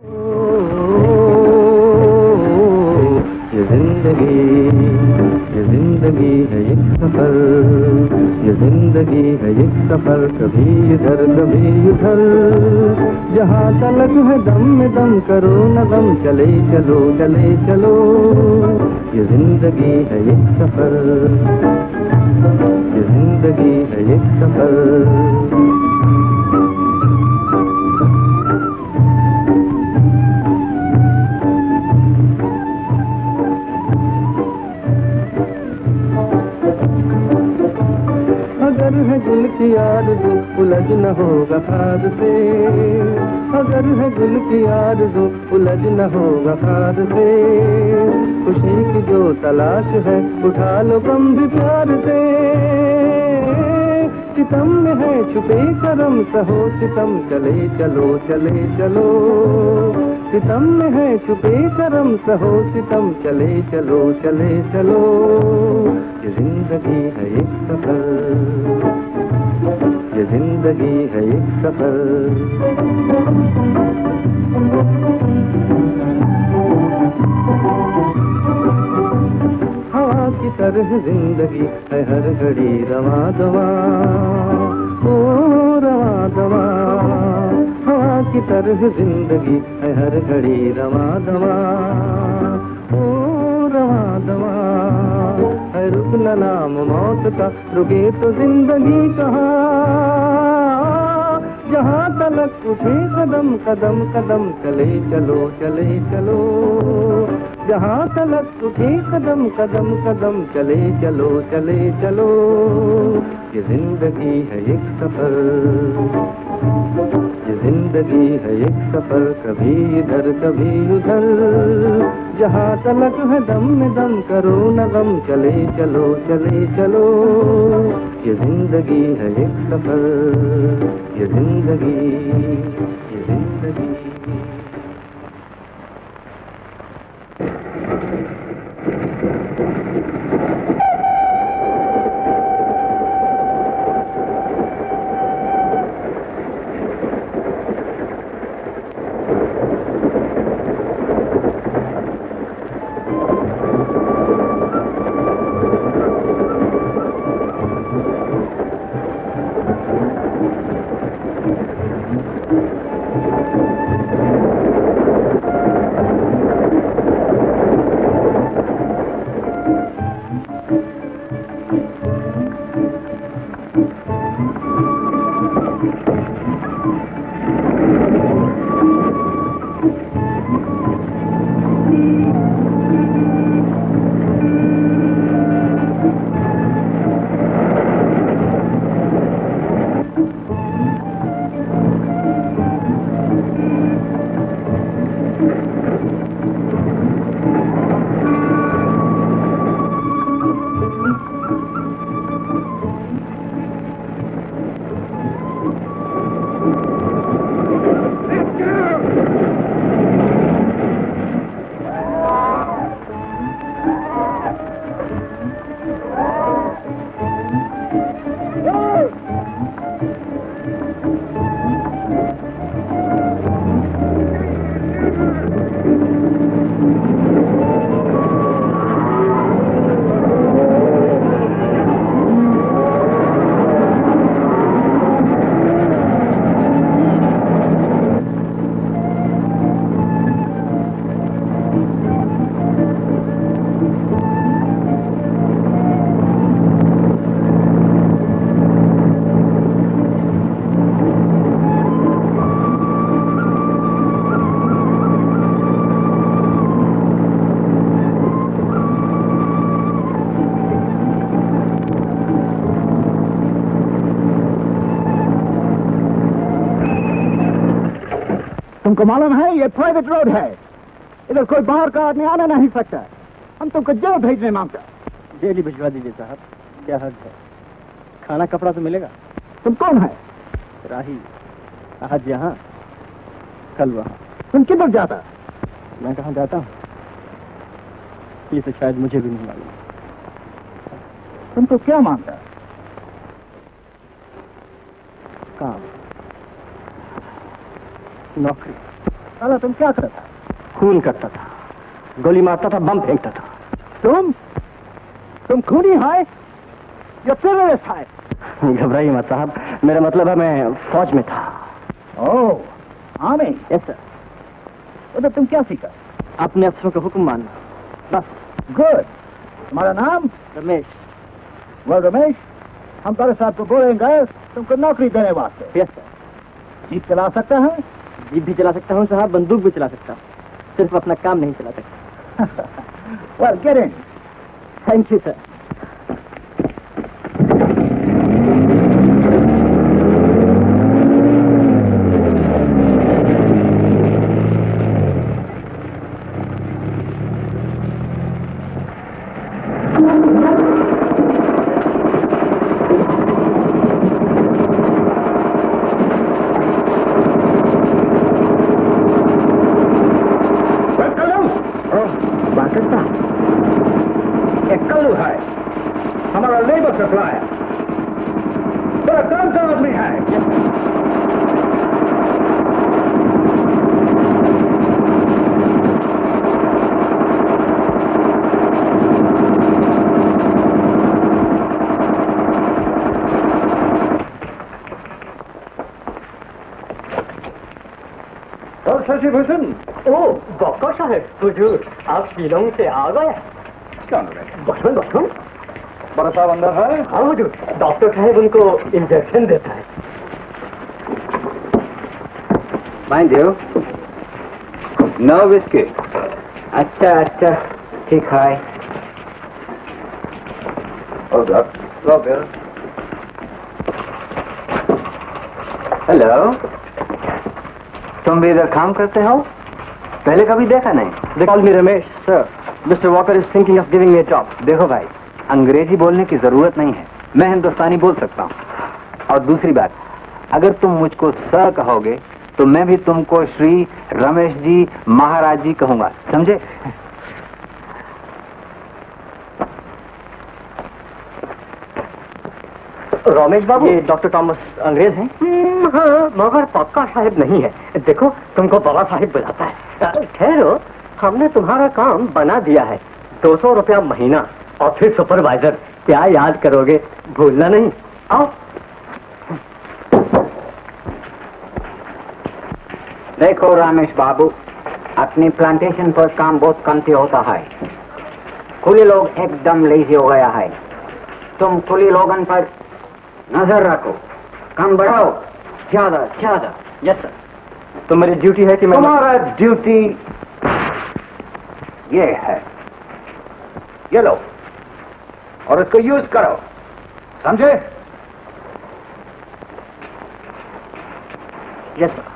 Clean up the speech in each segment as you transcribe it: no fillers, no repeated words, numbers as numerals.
ये जिंदगी है एक सफर, ये जिंदगी है एक सफर, कभी इधर कभी उधर, जहाँ तलक है दम में दम करो न दम, चले चलो चले चलो। ये जिंदगी है एक सफर, ये जिंदगी है एक सफर। अगर है गुल की आरज़ू उलझ न होगा खाद से, अगर है गुल की आरज़ू उलझ न होगा खाद से, खुशी की जो तलाश है उठा लो गम भी प्यार से। सितम में है छुपे करम सहो सितम, चले चलो चले चलो। सितम में है छुपे करम सहो सितम, चले चलो चले चलो। ये जिंदगी है एक सफर, ये जिंदगी है एक सफर। हवा की तरह जिंदगी है हर घड़ी रवा दवा, ओ रवा दवा। हवा की तरह जिंदगी है हर घड़ी रवा दवा, ओ रवा दवा। है रुकना नाम मौत का, रुके तो जिंदगी कहाँ, जहाँ तलक उठे कदम कदम कदम, चले चलो चले चलो। जहाँ तलक उठे कदम कदम कदम, चले चलो चले चलो। ये जिंदगी है एक सफर, ये जिंदगी है एक सफर, कभी इधर कभी उधर, जहाँ तलक है दम में दम करो न गम, चले चलो चले चलो। ये जिंदगी है एक सफर, ये जिंदगी, ये जिंदगी। तुमको मालूम है ये प्राइवेट रोड है, इधर कोई बाहर का आदमी आना नहीं सकता। हम तुमको जेल भेजने मांगता। जेल ही भिजवा दीजिए साहब, क्या हर्ज है। खाना कपड़ा तो मिलेगा। तुम कौन है? राही, आज यहाँ कल वहाँ। तुम किधर जाता? मैं कहाँ जाता हूँ ये तो शायद मुझे भी नहीं मालूम। तुमको क्या मांगता? काम, नौकरी। साला तुम क्या करता था? खून करता था, गोली मारता था, बम फेंकता था। तुम खूनी है या टेररिस्ट है? घबराइए मत साहब, मेरा मतलब है मैं फौज में था। ओह, आर्मी। Yes sir. उधर तुम क्या सीखा? अपने अफसरों का हुक्म मानना, बस। गुड। तुम्हारा नाम? रमेश। वेल रमेश, हम तेरे साथ तो बोलेंगे तुमको नौकरी देने वास्ते। Yes sir. जीप चला सकता है? जीप भी चला सकता हूँ साहब, बंदूक भी चला सकता हूँ, सिर्फ अपना काम नहीं चला सकता। Well get in. Thank you sir. हमारा लेबर सप्लायर बड़ा काम का आदमी है। और शशिभूषण। ओ डॉक्टर साहब, हुजूर आप शिलोंग से आ गए? क्या बचपन बड़ा साहब अंदर है? हाँ हुजूर, डॉक्टर साहब उनको इंजेक्शन देता है। Mind you, no whisky. अच्छा ठीक है। हेलो, तुम भी इधर काम करते हो? पहले कभी देखा नहीं। They call me Ramesh, sir. Mr. Walker is thinking of giving me a job. देखो भाई, अंग्रेजी बोलने की जरूरत नहीं है, मैं हिंदुस्तानी बोल सकता हूँ। और दूसरी बात, अगर तुम मुझको सर कहोगे तो मैं भी तुमको श्री रमेश जी महाराज जी कहूंगा, समझे? रमेश बाबू, ये डॉक्टर थॉमस अंग्रेज हैं? हाँ, मगर पक्का साहिब नहीं है। देखो तुमको बाबा साहिब बुलाता है। ठहरो, हमने तुम्हारा काम बना दिया है। 200 रुपया महीना और फिर सुपरवाइजर। क्या याद करोगे, भूलना नहीं। आओ। देखो रमेश बाबू, अपनी प्लांटेशन पर काम बहुत कमती होता है। कुली लोग एकदम लेजी हो गया है। तुम कुली लोगन पर नजर रखो, काम बढ़ाओ, ज्यादा। Yes sir. तो मेरी ड्यूटी है कि मैं तुम्हारा ड्यूटी ये है, ये लो और इसको यूज करो, समझे? Yes sir.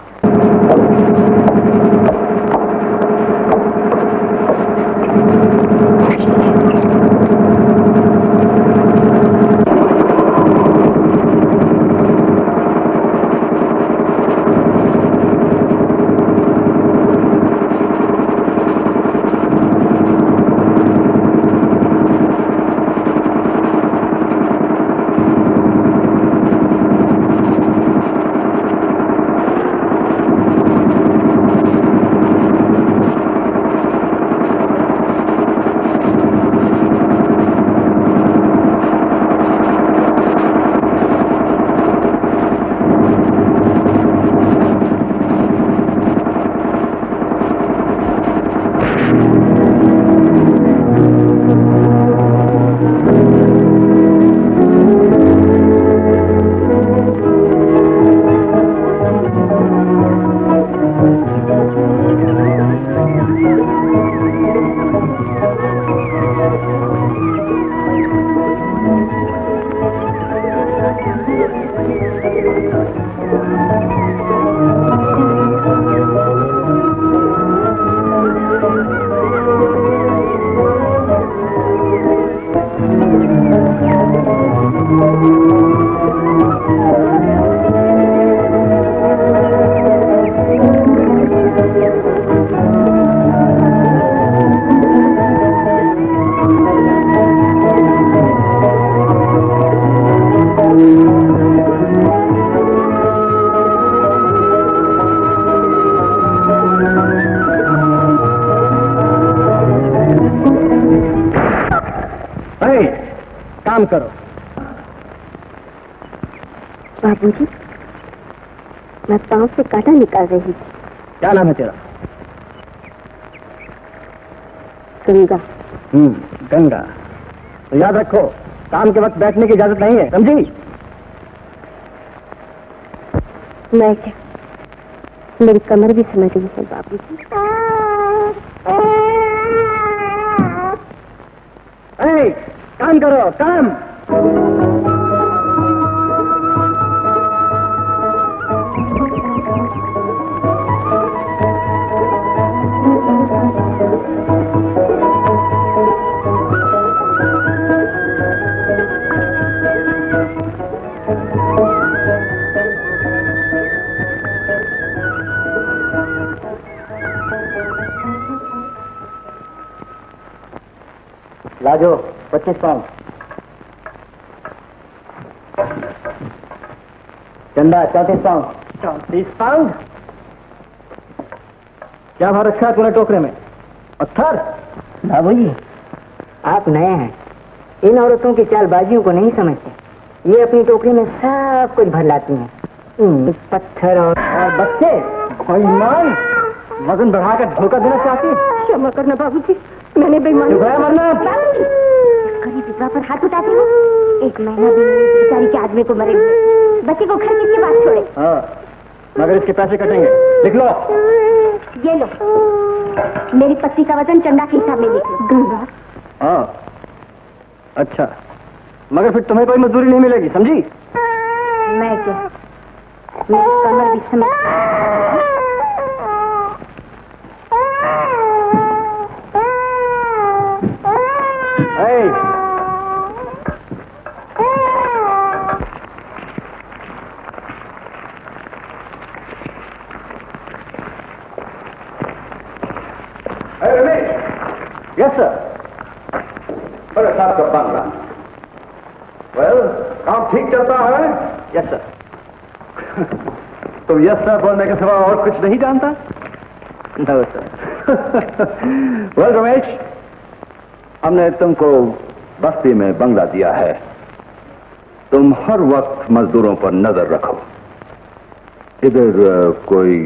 करो। बाबूजी, मैं पाँव से कांटा निकाल रही थी। क्या नाम है तेरा? गंगा। गंगा। तो याद रखो, काम के वक्त बैठने की इजाजत नहीं है, समझी? मैं क्या, मेरी कमर भी समझ रही है बाबूजी। काम करो, काम। लाजो 25 पाउंड। चंदा 34 पाउंड। 34 पाउंड? क्या भाव रखा है तूने टोकरे में? पत्थर? बाबूजी, आप नए हैं, इन औरतों की चालबाजियों को नहीं समझते। ये अपनी टोकरी में सब कुछ भर लाती हैं, पत्थर और बच्चे। बेईमान, वजन बढ़ाकर धोखा देना चाहती है? क्षमा करना बाबूजी, मैंने बेईमानी। वरना गरीब विधवा पर हाथ उठाते हो। एक महीना भी बेचारी के आदमी को मरे हुए, बच्चे को घर किसकी बात छोड़े। हाँ, मगर इसके पैसे कटेंगे, लिख लो। ये लो, मेरी पत्नी का वजन चंदा के हिसाब में लिख लो। गंगा। हाँ, अच्छा, मगर फिर तुम्हें कोई मजदूरी नहीं मिलेगी, समझी? मैं क्या, मेरी कमर भी समझ। Yes sir. बड़े साहब का बंगला। वेल, काम ठीक चलता है? Yes sir. तुम यस सर बोलने के सिवा और कुछ नहीं जानता? No sir. वेल रमेश, हमने तुमको बस्ती में बंगला दिया है। तुम हर वक्त मजदूरों पर नजर रखो। इधर कोई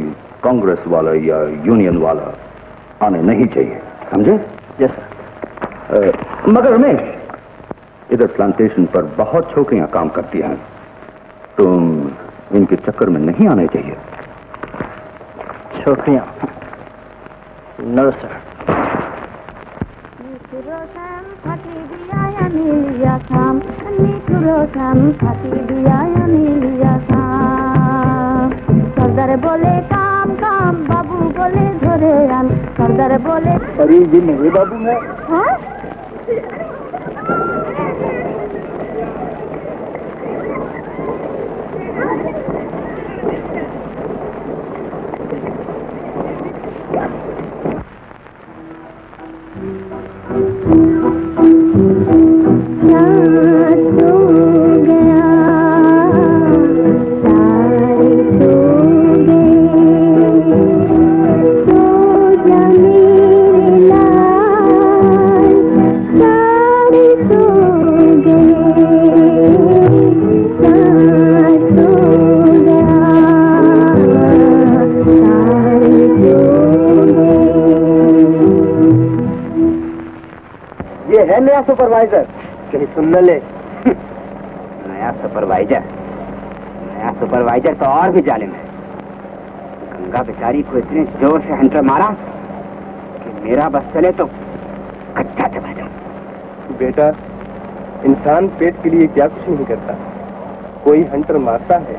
कांग्रेस वाला या यूनियन वाला आने नहीं चाहिए, समझे? Yes sir. मगर रमेश, इधर प्लांटेशन पर बहुत छोकरियां काम करती हैं, तुम इनके चक्कर में नहीं आने चाहिए। छोकरियां? No sir. सरदार बोले काम काम, बाबू बोले धरे आन। सरदार बोले अरे ये मेरे बाबू है। हाँ? नया सुपरवाइजर कहीं सुन न ले। नया सुपरवाइजर तो और भी जालिम है। गंगा बेचारी को इतने जोर से हंटर मारा कि मेरा बस चले तो कच्चा चबा जाऊं। बेटा, इंसान पेट के लिए क्या कुछ नहीं करता। कोई हंटर मारता है,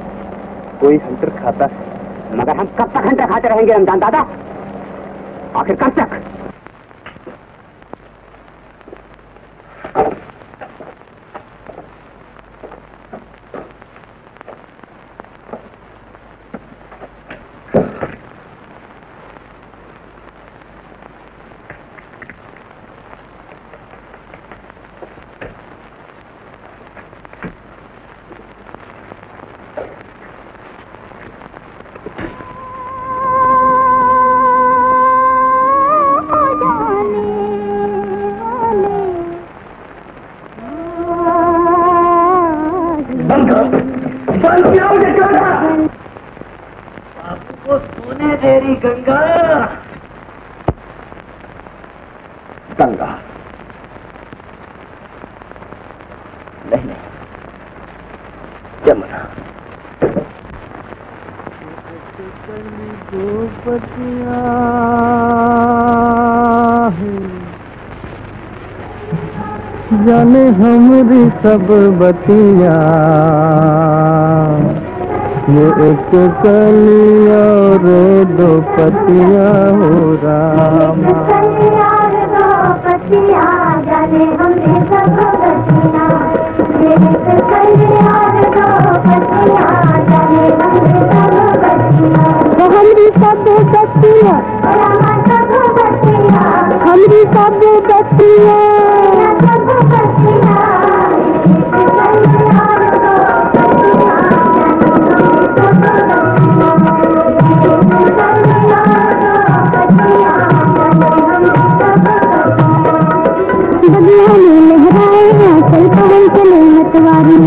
कोई हंटर खाता है। मगर हम कब तक हंटर खाते रहेंगे रमजान दादा? आखिर कब तक? बापू को सोने दे रही गंगा। गंगा नहीं नहीं, जमुना। दो पतिया जाने हमरी सब बतिया, ये एक कली और दो पतिया हो रामा। जाने हमरी सब बतिया, ये एक कली और दो पतिया, जाने हमरी सब बतिया। वो हमरी सब बतिया, हमरी सब बतिया, बगिया में लहराए आंचल पवन चले मतवारी,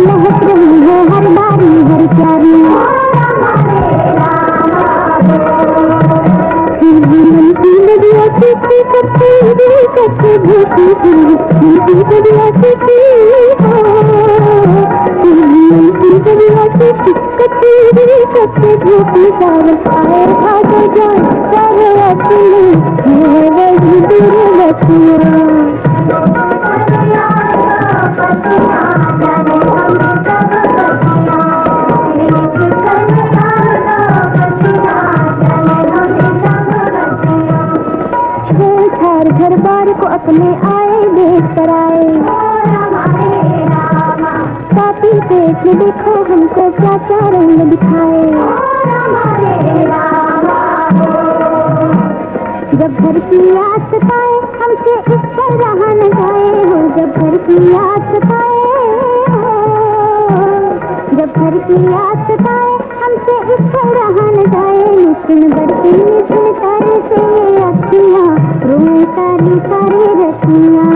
लहक रही है हर बारी हर प्यारी। मन की नदिया सीखी करती करती भूखी मन की नदिया सीखी, मन की नदिया सीखी करती करती भूखी सावन आए भागो जाए सारे अपने ये वही दूर बतिया। घर बार को अपने आए देख कर आए, कातिल पेट में देखो हमको क्या क्या रंग दिखाए। जब घर की याद सताए हमसे इस पर रहा न जाए हो, जब घर की याद सताए, जब घर की याद सताए हमसे इस पर रहा न जाए। निश्चिन बरती निश्चिन तारे से ये अखियाँ रोए सारी सारी रतियाँ।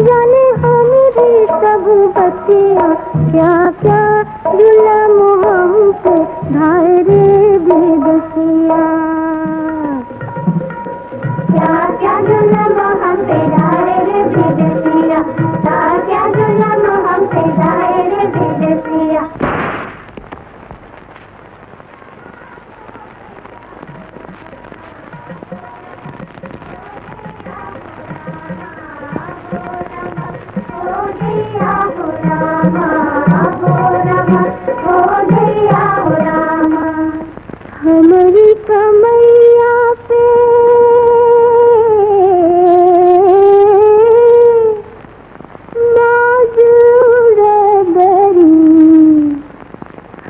जाने हमारी सब बतिया, क्या क्या जुल्म हम पे ढाए रे बेबसिया, क्या क्या जुल्म हम पे ढाए रे बेबसिया, क्या क्या जुल्म हम पे ढाए रे बेबसिया। हमारी कमैया पे मौजूद बरी,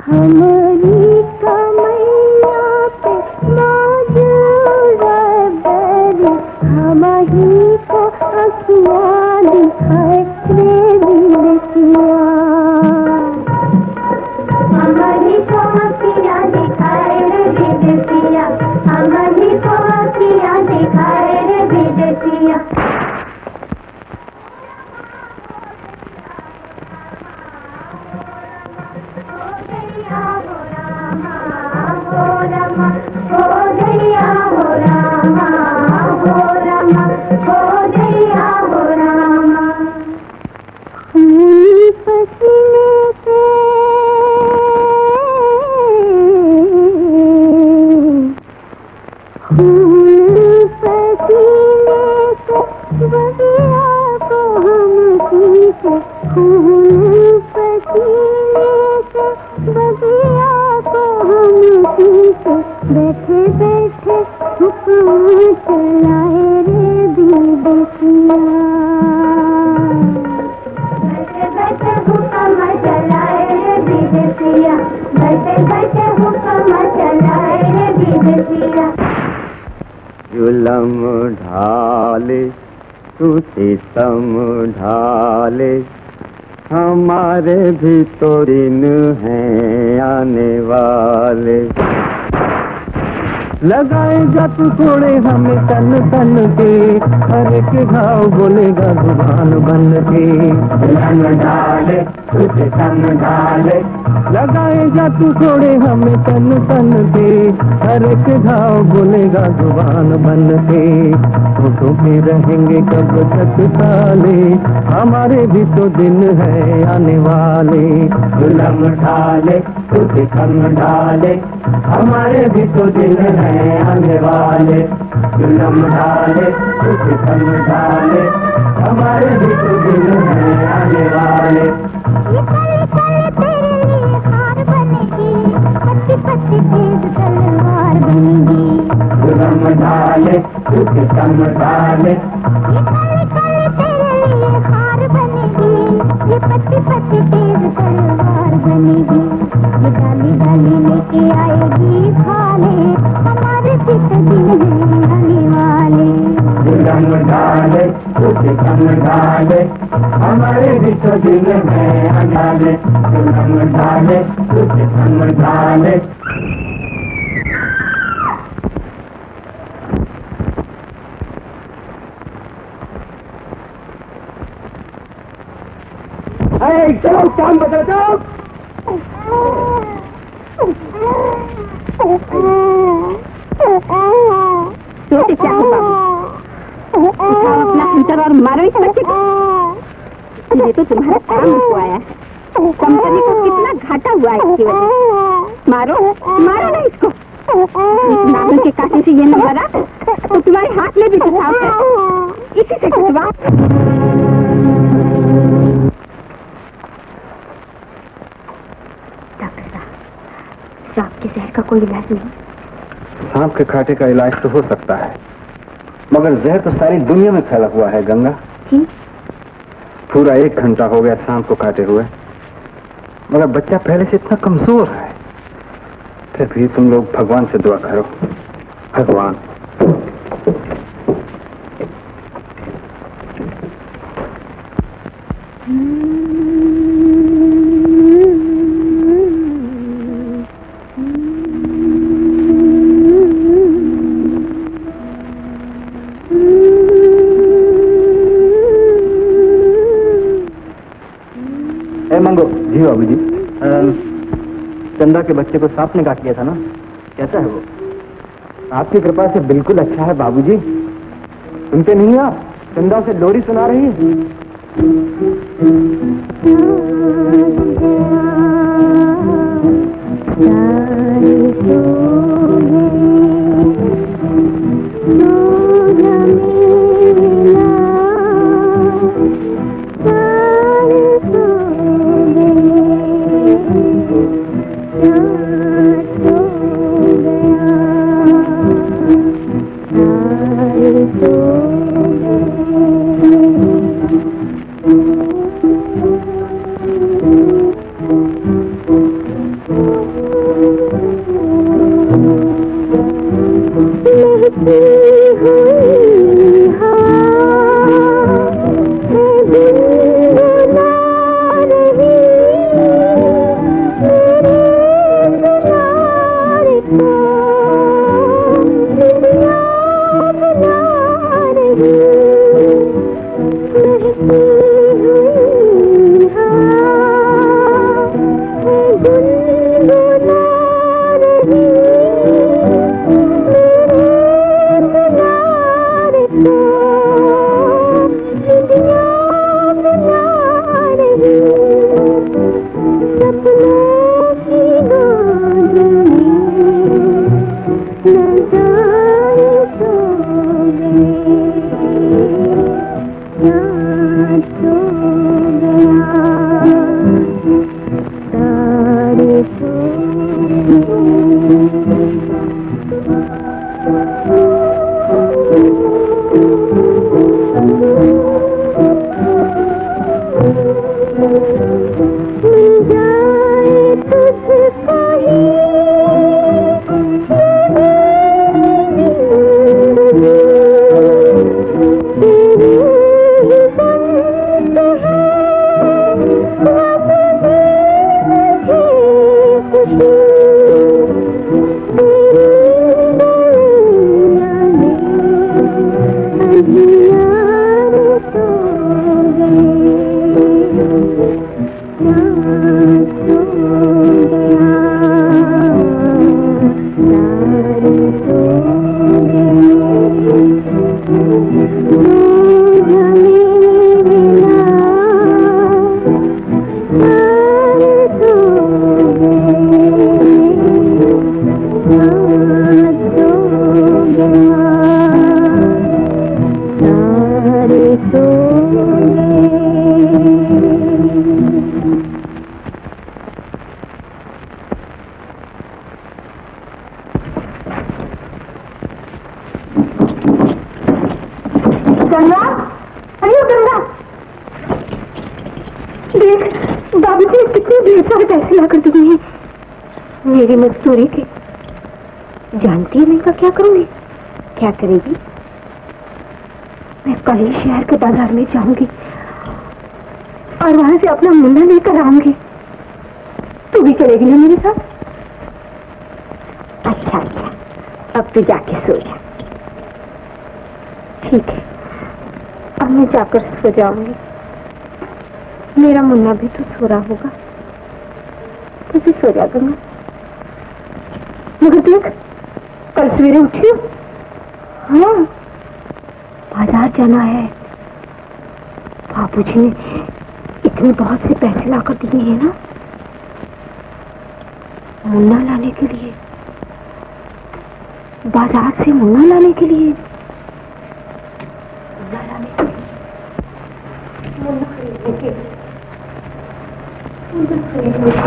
हमारी कमैया पे मौजूद बरी, हमारी को अखियाँ दिखाए रे बेबसिया, हमारी को अखियाँ दिखाए रे बेबसिया, हमारी को अखियाँ दिखाए रे बेबसिया। हो गया हो रामा, खून पसीने से बगिया को हम पीछे बैठे बैठे हुक्म चलाए रे विदेशिया। बैठे बैठे हुक्म चलाए रे विदेशिया, बैठे बैठे हुक्म चलाए रे विदेशिया। जुलम ढाले तू सितम ढाले, हमारे भी तो दिन हैं आने वाले। लगाएगा तू थोड़े हमें तन तन के, हर एक घाव बोलेगा जुबान बन के। जुलम ढाले तुझे तन ढाले, लगाएगा तू थोड़े हमें तन तन के, हर एक घाव बोलेगा जुबान बन के। फोटो पे रहेंगे कब तक साले, हमारे भी तो दिन है आने वाले। जुलम ढाले तुझे तन ढाले, हमारे भी तो दिन है आने वाले। जुलम ढाले तुझे तन ढाले, हमारे भी तो दिन है आने वाले। पत्ती तेज तलवार बनेगी। जुलम ढाले तुझे तन ढाले, तेरे लिए हार बनेगी। ये पत्ती पत्ती तेज तलवार बनेगी। ये डाली डाली लेके आएगी खाले, हमारे चित दिन हैं आने वाले। जुलम ढाले तुझे तन ढाले, हमारे भी तो दिन है आने वाले। जुलम ढाले तुझे तन ढाले। चलो काम बता दो। छोटे क्या है बाबू, उठाओ अपना हंटर और मारो इस बच्चे को। ये तो तुम्हारा काम हुआ है, कंपनी को कितना घाटा हुआ है इसकी वजह से। मारो मारो ना इसको। इस नाखून के कांटे से ये नहीं मरा तो तुम्हारे हाथ में भी तो सांप है, इसी से कटवा। डॉक्टर साहब, सांप के जहर का कोई इलाज नहीं? सांप के कांटे का इलाज तो हो सकता है, मगर जहर तो सारी दुनिया में फैला हुआ है गंगा। पूरा 1 घंटा हो गया सांप को काटे हुए, मगर बच्चा पहले से इतना कमजोर है। फिर भी तुम लोग भगवान से दुआ करो। भगवान मंगो जी बाबू जी। चंदा के बच्चे को सांप ने काट लिया था ना, कैसा है वो? आपकी कृपा से बिल्कुल अच्छा है बाबूजी। सुनते नहीं आप, चंदा से लोरी सुना रही है। सो गया। गंगा, अरे गंगा, देख बाबूजी ने कितने ढेर सारे पैसे ला कर दिए हैं मेरी मजदूरी के। जानती है मैं इनका क्या करूंगी? क्या करेगी? मैं कल ही शहर के बाजार में जाऊंगी और वहां से अपना मुन्ना लेकर आऊंगी। तू भी चलेगी ना मेरे साथ? अच्छा अच्छा, अब तू जाके सो जा। ठीक है, अब मैं जाकर सो जाऊंगी। मेरा मुन्ना भी तो सो रहा होगा। तू भी सो जा गंगा। मगर देख, कल सवेरे उठी हो? हाँ, बाजार जाना है। बाबूजी ने इतने बहुत से पैसे लाकर दिए हैं ना मुन्ना लाने के लिए, बाजार से मुन्ना लाने के लिए, मुन्ना लाने के लिए, मुन्ना खरीदने के लिए, मुन्ना खरीदने के लिए।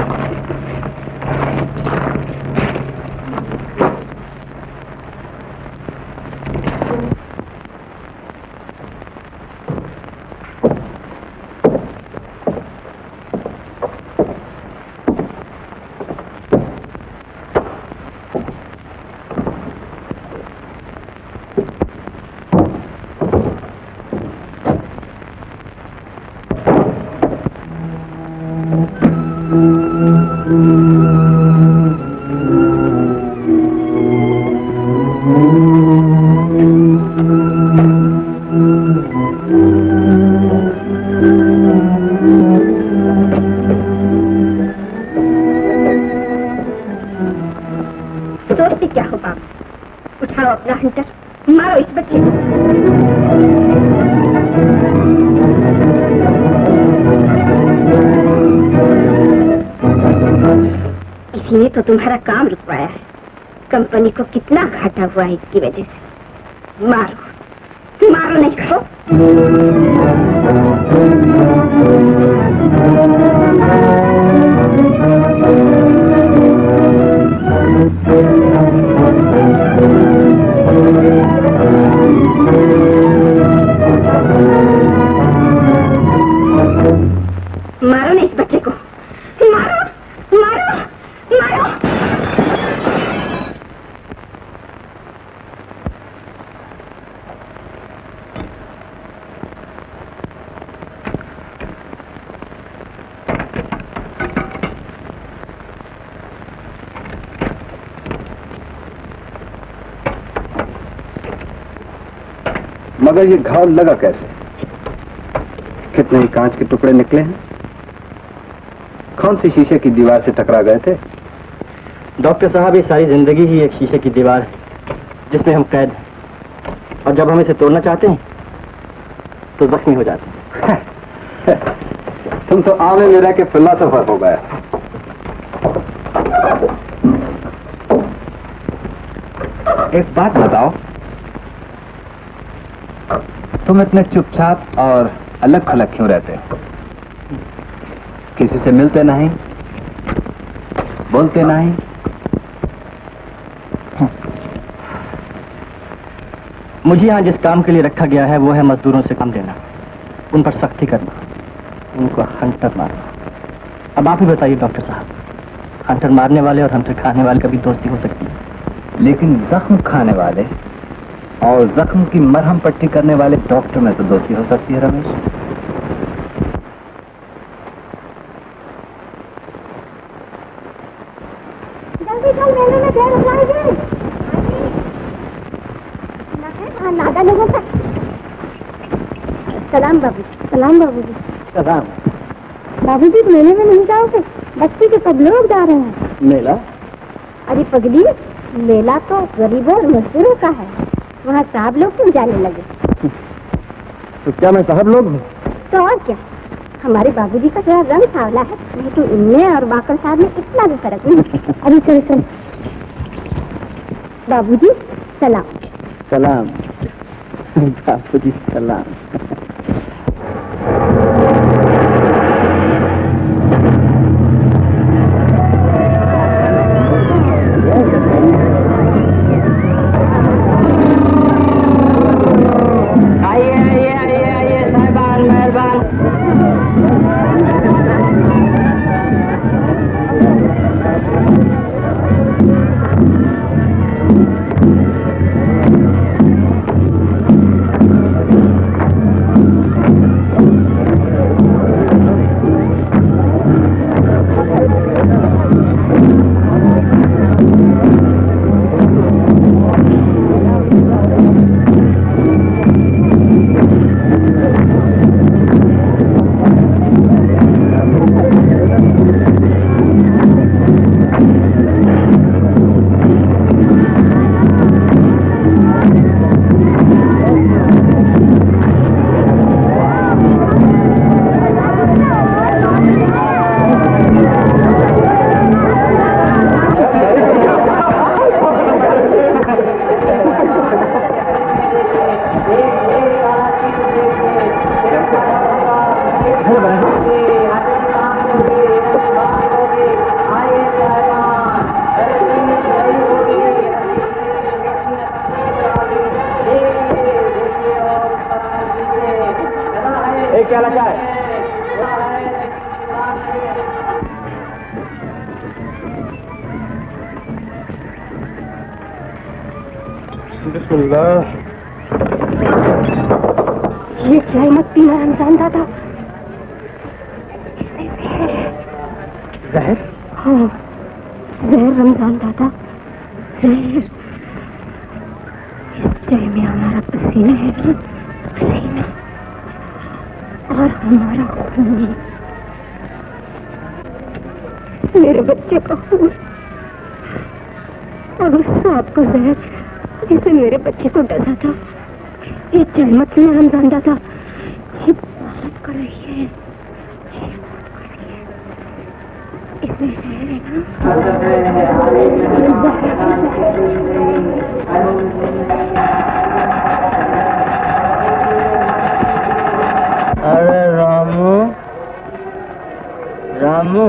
सोचते क्या हो बाप? उठाओ अपना हंटर, मारो इस बच्चे को। इसी ने तो तुम्हारा काम रुकवाया है। कंपनी को कितना घाटा हुआ है इसकी वजह से। मारो, मारो नहीं खो। मारो नहीं इस बच्चे को। मारो, मारो, मारो। मगर ये घाव लगा कैसे? कितने ही कांच के टुकड़े निकले हैं। कौन सी शीशे की दीवार से टकरा गए थे? डॉक्टर साहब, ये सारी जिंदगी ही एक शीशे की दीवार है जिसमें हम कैद हैं, और जब हम इसे तोड़ना चाहते हैं तो जख्मी हो जाते हैं। तुम तो आमे में रह के फिलोसोफर हो गए। एक बात बताओ, तुम इतने चुपचाप और अलग थलग क्यों रहते हो? किसी से मिलते नहीं, बोलते नहीं? मुझे यहाँ जिस काम के लिए रखा गया है वो है मजदूरों से काम लेना, उन पर सख्ती करना, उनको हंटर मारना। अब आप ही बताइए डॉक्टर साहब, हंटर मारने वाले और हंटर खाने वाले का भी दोस्ती हो सकती है? लेकिन जख्म खाने वाले और जख्म की मरहम पट्टी करने वाले डॉक्टर में तो दोस्ती हो सकती है रमेश। जल्दी चल, मेले में देर हो जाएगी। नादा लोगों का सलाम बाबूजी। सलाम बाबूजी। सलाम। बाबूजी, मेले में नहीं जाओगे? बच्चे के सब लोग जा रहे हैं। मेला? अरे पगली, मेला तो गरीबों और मजदूरों का है। वहाँ साहब लोग क्यों जाने लगे? तो क्या मैं साहब लोग हूँ? तो और क्या, हमारे बाबूजी का थोड़ा रंग सावला है, नहीं तो इनमें और बाकर साहब में इतना भी फर्क नहीं। अरे चल चल। बाबूजी सलाम। सलाम। बापूजी सलाम। क्या लगा है? बिस्मिल्लाह। ये चाय मत पीना रमजान दादा। जहर? हाँ, जहर रमजान दादा, जहर। इस चाय में हमारा पसीना है ना, पसीना, और हमारा खून, मेरे बच्चे का खून, और उस सांप का जहर जिसे मेरे बच्चे को डसा था। ये चाय मत पीना रमजान दादा, ये बहुत कर रही है, ये बहुत कर रही है। इसमें जहर है ना। अरे रामू, रामू,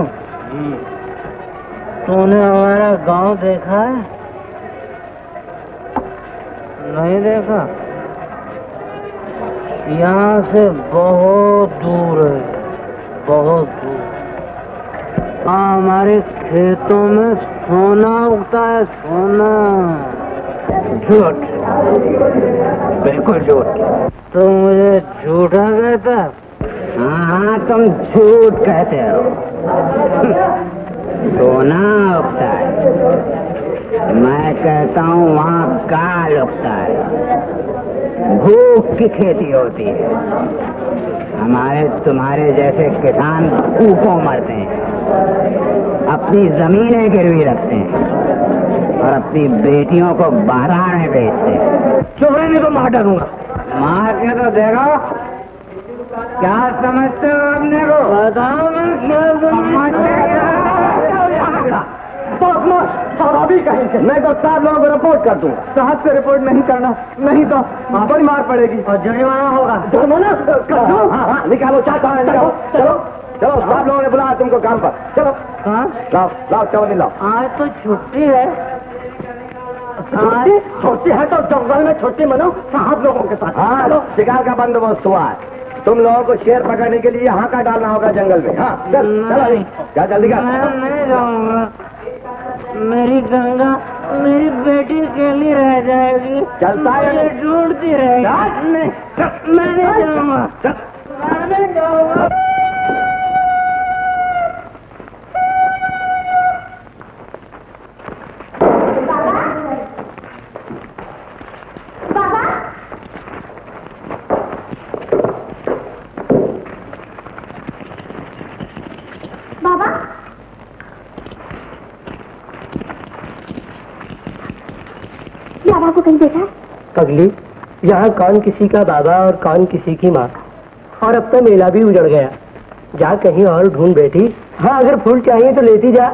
तूने हमारा गांव देखा है? नहीं देखा? यहाँ से बहुत दूर है, बहुत दूर। हमारे खेतों में सोना उगता है, सोना। झूठ, बिल्कुल झूठ। तो मुझे झूठा कहता? हाँ, तुम झूठ कहते हो। सोना उगता है, मैं कहता हूँ वहाँ काल उगता है, भूख की खेती होती है। हमारे तुम्हारे जैसे किसान भूखों मरते हैं, अपनी जमीनें गिरवी रखते हैं और अपनी बेटियों को बाजार में बेचते हैं। चोरी नहीं तो मार डालूंगा। मार के तो देखो, क्या समझते हो अपने को? बताओ मैं क्या अभी कहीं से मैं तो 7 लोगों को रिपोर्ट कर दूंगा। साहब से रिपोर्ट नहीं करना, नहीं तो बड़ी मार पड़ेगी और जुर्माना होगा। जुर्माना कर दो। हाँ, निकालो, चाहता है निकालो। चलो चलो, 7 लोगों ने बुलाया तुमको काम पर। चलो लाओ लाओ, चावल लाओ। आज तो छुट्टी है। छुट्टी है तो जंगल में छुट्टी मनाओ साहब लोगों के साथ। हाँ, शिकार का बंदोबस्त हुआ है। तुम लोगों को शेर पकड़ने के लिए यहाँ का डालना होगा जंगल में। हाँ चल चलो, क्या जल्दी कर। मैं नहीं जाऊंगा, मेरी गंगा मेरी बेटी के लिए रह जाएगी। चलता है, ढूंढती रहेगी। मैं नहीं जाऊंगा, मैं नहीं जाऊंगा। बाबा को कहीं देखा? पगली, यहाँ कौन किसी का बाबा और कौन किसी की माँ, और अब तो मेला भी उजड़ गया। जा कहीं और ढूंढ बेटी। हाँ, अगर फूल चाहिए तो लेती जा।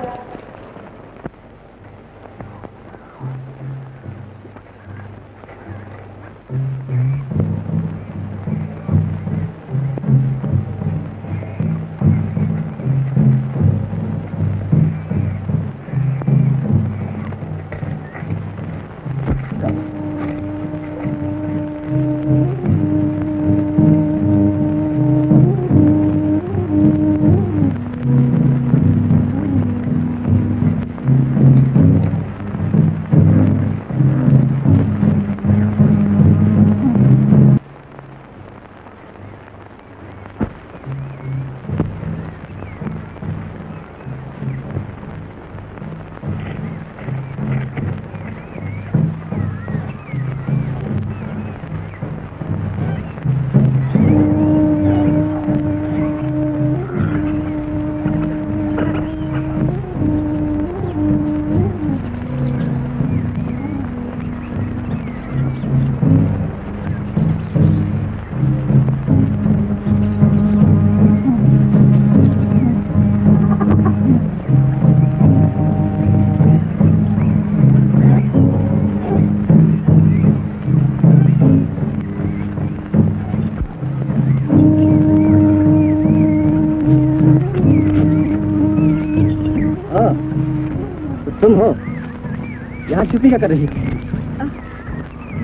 आज छुट्टी क्या कर रही?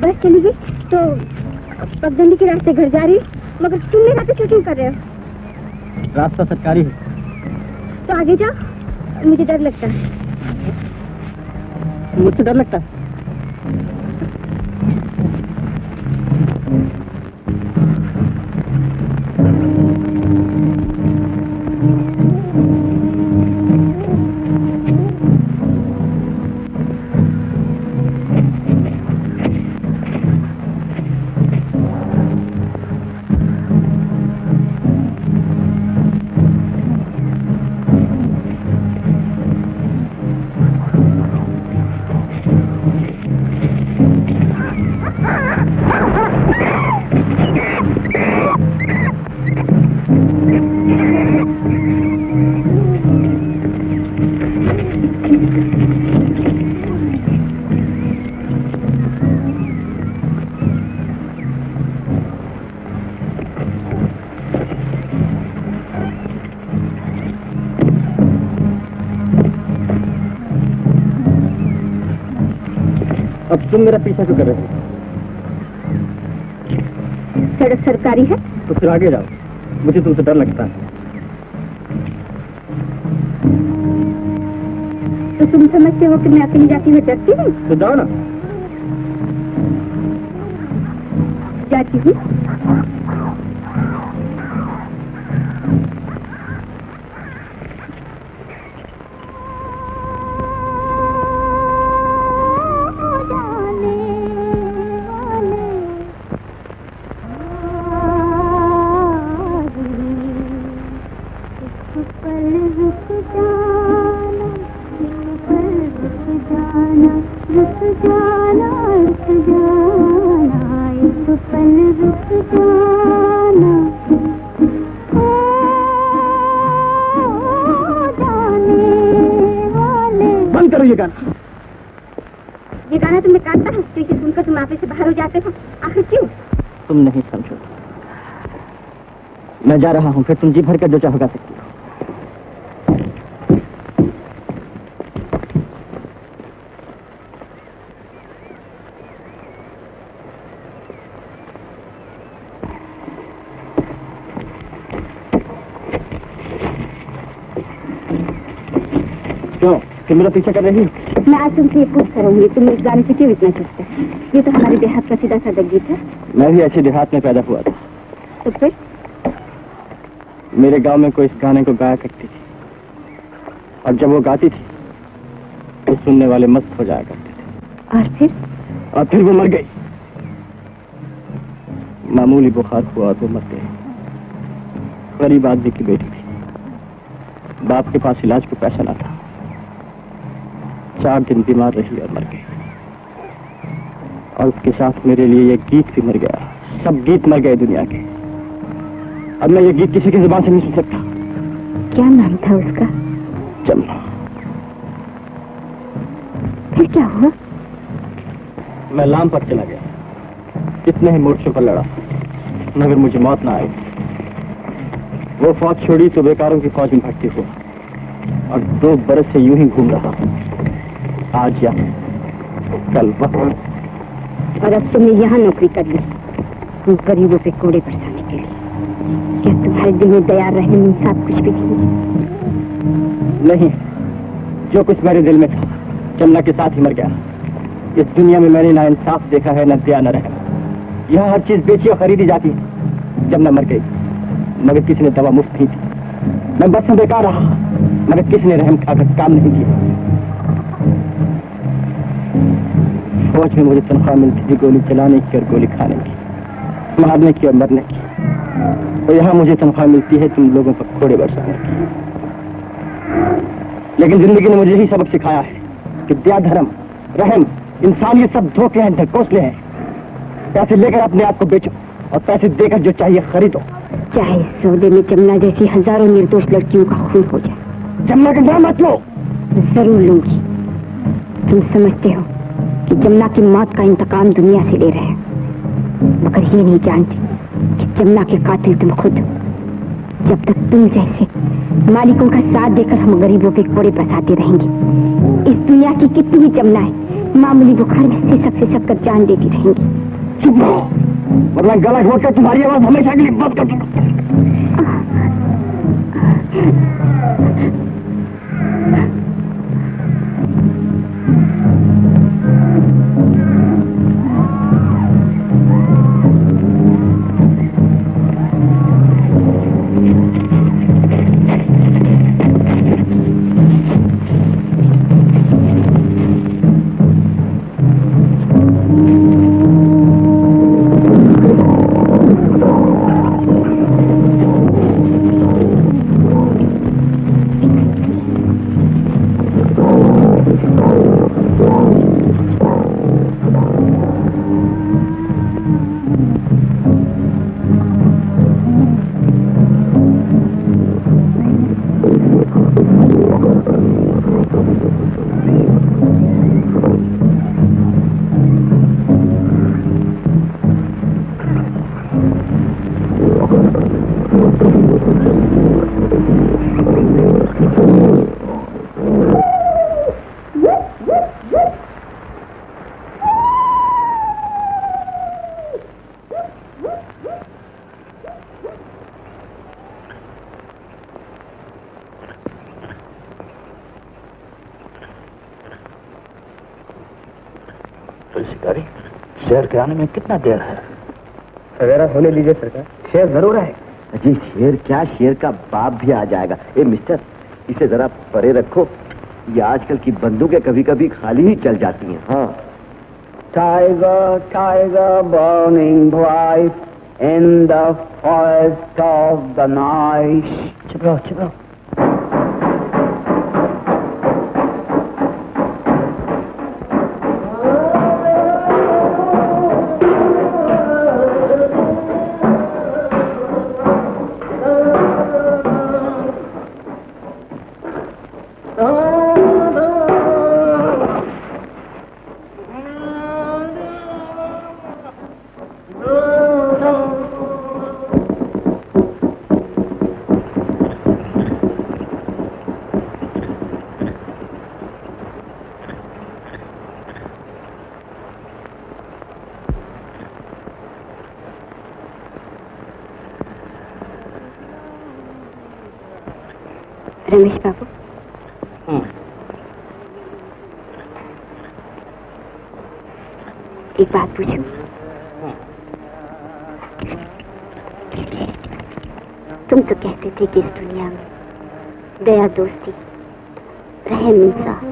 बस चली गई तो पगडंडी के रास्ते घर जा रही, मगर तुम मेरे रास्ते क्यों कर रहे हो? रास्ता सरकारी है। तो आगे जाओ, मुझे डर लगता है। मुझसे डर लगता है? अब तुम मेरा पीछा क्यों कर रहे हो? सड़क सरकारी है तो फिर आगे जाओ, मुझे तुमसे डर लगता है। तो तुम समझते हो कि मैं अकेली जाती हुई डरती हूँ? तो जाओ ना। जाती हूँ। बंद करो ये गाना। ये गाना तुम्हें काटता है, तो इसे सुनकर तुम ऑफिस से बाहर हो जाते हो। आखिर क्यों? तुम नहीं समझो। मैं जा रहा हूँ, फिर तुम जी भर कर जो चाहो गा सकती हो। क्यों? तुम मेरा पीछा कर रही हो? मैं आज तुमसे ये पूछ करूंगी, तुम इस गाने से क्यों इतना चुपते हो? ये तो हमारे देहात का सीधा साधा गीत है। मैं भी ऐसे देहात में पैदा हुआ था। तो फिर? मेरे गांव में कोई इस गाने को गाया करती थी, और जब वो गाती थी तो सुनने वाले मस्त हो जाया करते थे। और फिर वो मर गई। मामूली बुखार हुआ और वो मर गई। गरीब आदमी की बेटी थी, बाप के पास इलाज को पैसा ना था। 4 दिन बीमार रही और मर गई। और उसके साथ मेरे लिए ये गीत भी मर गया। सब गीत मर गए दुनिया के। अब मैं ये गीत किसी की जुबान से नहीं सुन सकता। क्या नाम था उसका? जमुना। फिर क्या हुआ? मैं लाम पर चला गया, कितने ही मोर्चों पर लड़ा, मगर मुझे मौत ना आई। वो फौज छोड़ी तो बेकारों की फौज में भर्ती हुआ, और 2 बरस से यूं ही घूम रहा हूं। आज या कल वक्त। और अब तुमने यहाँ नौकरी कर ली, तुम गरीबों पे कोड़े बरसाने के लिए। क्या तुम्हारे दिल में दया रहम इंसाफ कुछ भी नहीं? जो कुछ मेरे दिल में था जमुना के साथ ही मर गया। इस दुनिया में मैंने ना इंसाफ देखा है, न दया न रहम। यहाँ हर चीज बेची और खरीदी जाती है। जमुना मर गई, मगर किसी ने दवा मुफ्त नहीं थी। मैं बस में बेकार रहा, मगर किसी ने रहम खाकर काम नहीं किया। फौज में मुझे तनख्वाह मिलती थी गोली चलाने की और गोली खाने की, मारने की और मरने की। और यहाँ मुझे तनख्वाह मिलती है तुम लोगों पर कोड़े बरसाने की। लेकिन जिंदगी ने मुझे यही सबक सिखाया है कि दया, धर्म, रहम, इंसान ये सब धोखे हैं, ढकोसले हैं। पैसे लेकर अपने आप को बेचो और पैसे देकर जो चाहिए खरीदो। चाहे सौदे में जमुना जैसी हजारों निर्दोष लड़कियों का खून हो जाए। जमुना का नाम मत लो। जरूर लूंगी। तुम समझते हो कि जमुना की मौत का इंतकाम दुनिया से ले रहे हैं, मगर ये नहीं जानते कि जमुना के कातिल तुम खुद हो। जब तक तुम जैसे मालिकों का साथ देकर हम गरीबों पे कोड़े बरसाते रहेंगे। इस दुनिया की कितनी ही जमुना है मामूली बुखार में सिसक कर जान देती रहेंगी। चुप रहो, वरना गला घोट कर तुम्हारी आवाज हमेशा के लिए बंद कर दूंगा। शिकारी, शेर के आने में कितना देर है? सवेरा होने लीजिए सरकार। शेर जरूर है। जी शेर क्या, शेर का बाप भी आ जाएगा। ए मिस्टर, इसे जरा परे रखो, ये आजकल की बंदूकें कभी कभी खाली ही चल जाती हैं। हाँ। Tiger tiger burning bright in the forest of the night. चुप रहो, चुप रहो। रमेश बाबू, एक बात पूछूं? तुम तो कहते थे कि इस दुनिया में दया, दोस्ती, रहम, इंसाफ,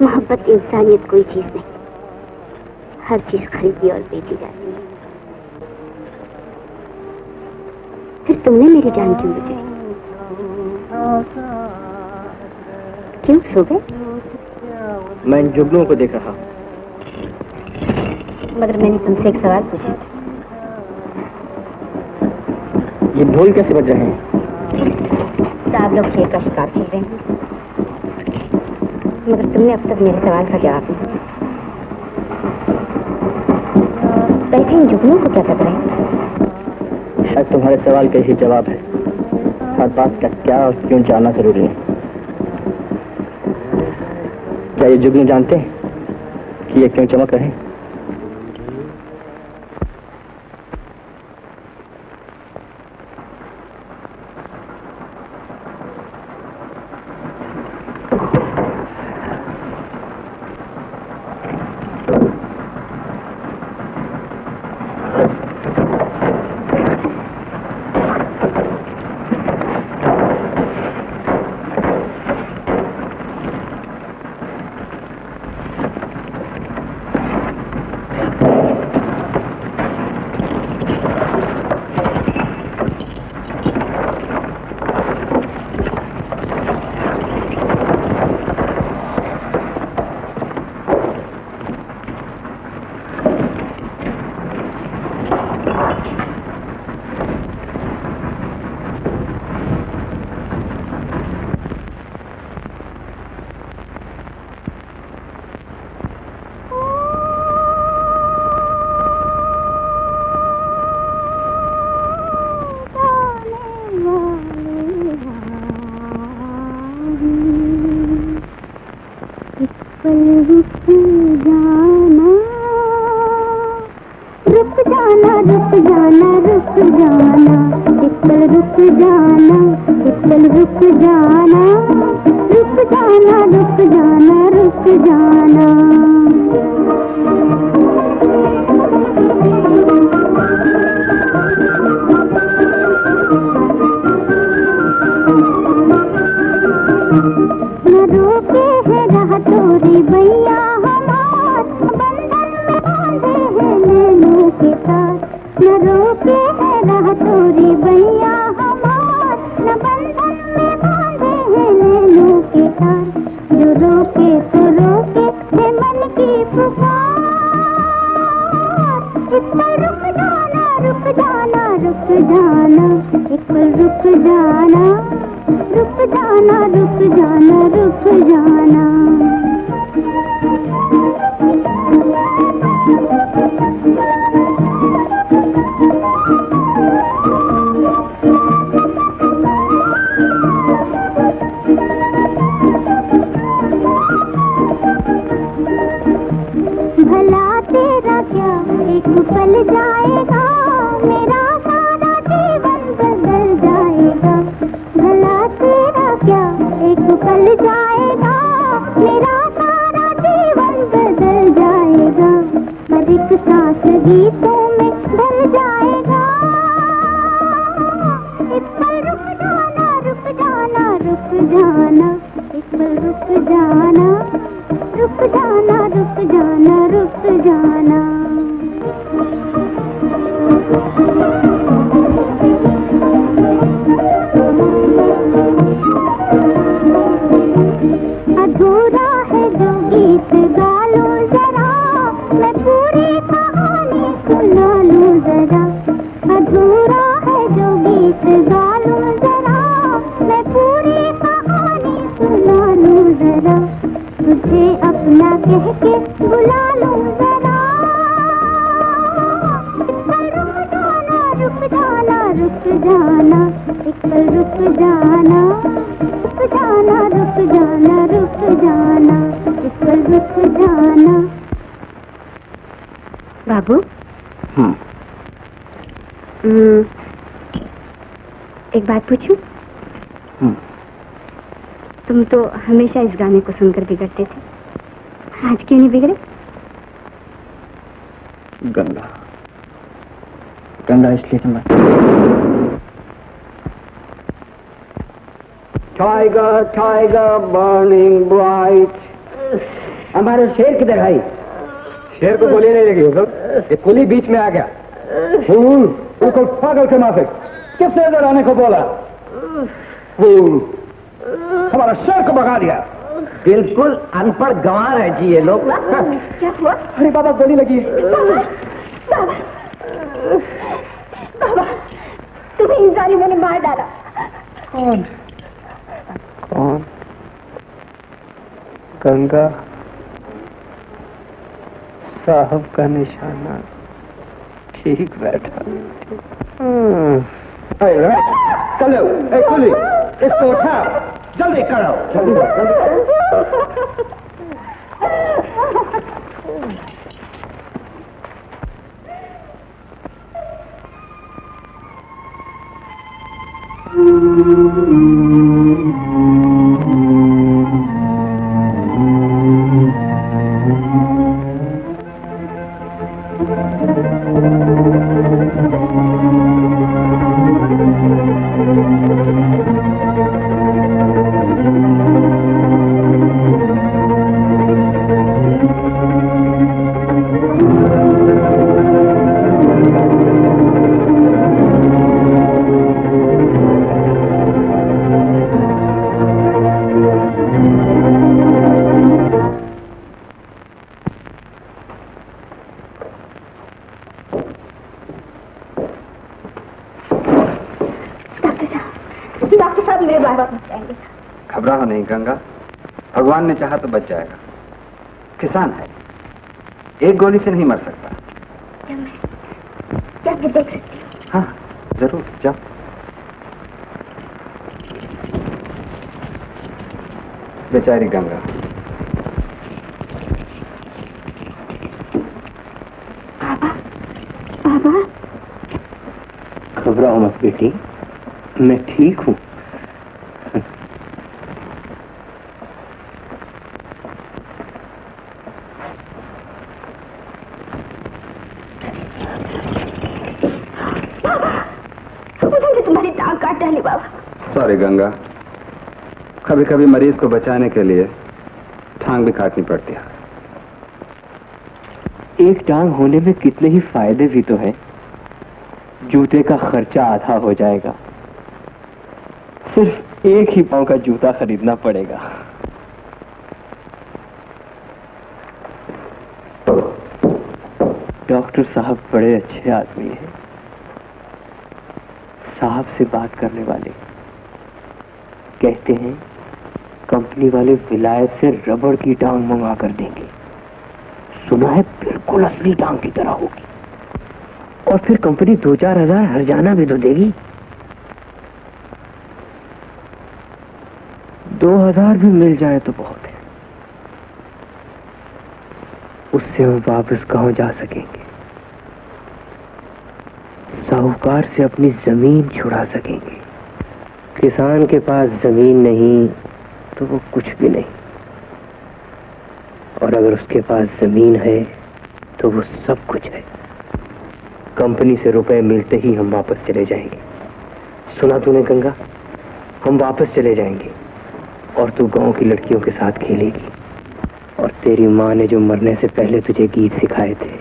मोहब्बत, इंसानियत कोई चीज नहीं, हर चीज खरीदी और बेची जाती है। फिर तुमने मेरी जान क्यों बचाई? क्यों सो गए? मैं इन जुगनुओं को देख रहा हूँ। मगर मैंने तुमसे एक सवाल पूछा था। ये ढोल कैसे बज रहे हैं? साहब लोग शेर का शिकार खेल रहे हैं, मगर तुमने अब तक मेरे सवाल का जवाब नहीं दिया। वैसे इन जुगनुओं को क्या कर रहे हैं? शायद तुम्हारे सवाल का ही जवाब है। हर बात का क्या और क्यों जानना जरूरी है। क्या ये जुगनू जानते हैं कि ये क्यों चमक रहे हैं? रुक जाना, एक पल रुक जाना, रुक जाना, रुक जाना, रुक जाना। न रोके है राह तोरी भैया हमार, बंधन में बांधे हैं नैनों के तार। न रोके है राह तोरी भैया हमार, न बंधन में बांधे हैं नैनों के तार। जो रोके तो रोके है मन की पुकार, एक पल रुक जाना, रुक जाना, रुक जाना, एक पल रुक जाना, रुक जाना, रुक जाना, रुक जाना। भला तेरा क्या एक पल जाएगा, मेरा सारा जीवन बदल जाएगा। भला तेरा क्या एक पल जाएगा, मेरा सारा जीवन बदल जाएगा। हर एक सांस गीतों में ढल जाएगा। एक पल रुक जाना, रुक जाना, रुक जाना, एक पल रुक जाना, रुक जाना, रुक जाना, रुक जाना। अधूरा है जो गीत गा लूं जरा, मैं पूरी कहानी सुना लूं जरा। अधूरा है जो गीत गा लूं जरा, मैं पूरी कहानी सुना लूं जरा। तुझे अपना कह के बुला लूं जरा। रुक जाना, रुक जाना, एक पल रुक जाना, रुक जाना, रुक जाना, रुक जाना, एक पल रुक जाना। बाबू, एक बात पूछूं? तुम तो हमेशा इस गाने को सुनकर बिगड़ते थे, आज क्यों नहीं बिगड़े? गंगा, गंगा इसलिए कि मैं टाइगर टाइगर बर्निंग ब्राइट। हमारे शेर किधर है? शेर को गोली नहीं लगी होगा, ये कुली बीच में आ गया। बिल्कुल पागल के माफिक, किसने इधर आने को बोला? हमारा शेर को भगा दिया। बिल्कुल अनपढ़ गंवार है जी ये लोग। क्या हुआ? अरे बाबा गोली लगी। बाबा, बाबा, तुम्हें इन जालिमों ने मार डाला। कौन? कौन? गंगा साहब का निशाना ठीक बैठा। चलो कुली, इसको उठा, जल्दी करो। घबराओ नहीं गंगा, भगवान ने चाहा तो बच जाएगा। किसान है, एक गोली से नहीं मर सकता। क्या मैं देख सकती हूँ? हाँ जरूर, जाओ। बेचारी गंगा। बाबा, बाबा, घबराओ मत बेटी, मैं ठीक हूँ। तुम्हारी टांग काट डाली बाबा। सॉरी गंगा, कभी कभी मरीज को बचाने के लिए टांग भी काटनी पड़ती है। एक टांग होने में कितने ही फायदे भी तो है। जूते का खर्चा आधा हो जाएगा, सिर्फ एक ही पांव का जूता खरीदना पड़ेगा। डॉक्टर साहब बड़े अच्छे आदमी हैं, साहब से बात करने वाले। कहते हैं कंपनी वाले विलायत से रबड़ की टांग मंगा कर देंगे। सुना है बिल्कुल असली टांग की तरह होगी, और फिर कंपनी 2-4 हजार हर्जाना भी तो देगी। 2000 भी मिल जाए तो बहुत है, उससे हम वापस कहाँ जा सकेंगे। साहूकार से अपनी जमीन छुड़ा सकेंगे। किसान के पास जमीन नहीं तो वो कुछ भी नहीं, और अगर उसके पास जमीन है तो वो सब कुछ है। कंपनी से रुपए मिलते ही हम वापस चले जाएंगे। सुना तूने गंगा, हम वापस चले जाएंगे और तू गांव की लड़कियों के साथ खेलेगी, और तेरी माँ ने जो मरने से पहले तुझे गीत सिखाए थे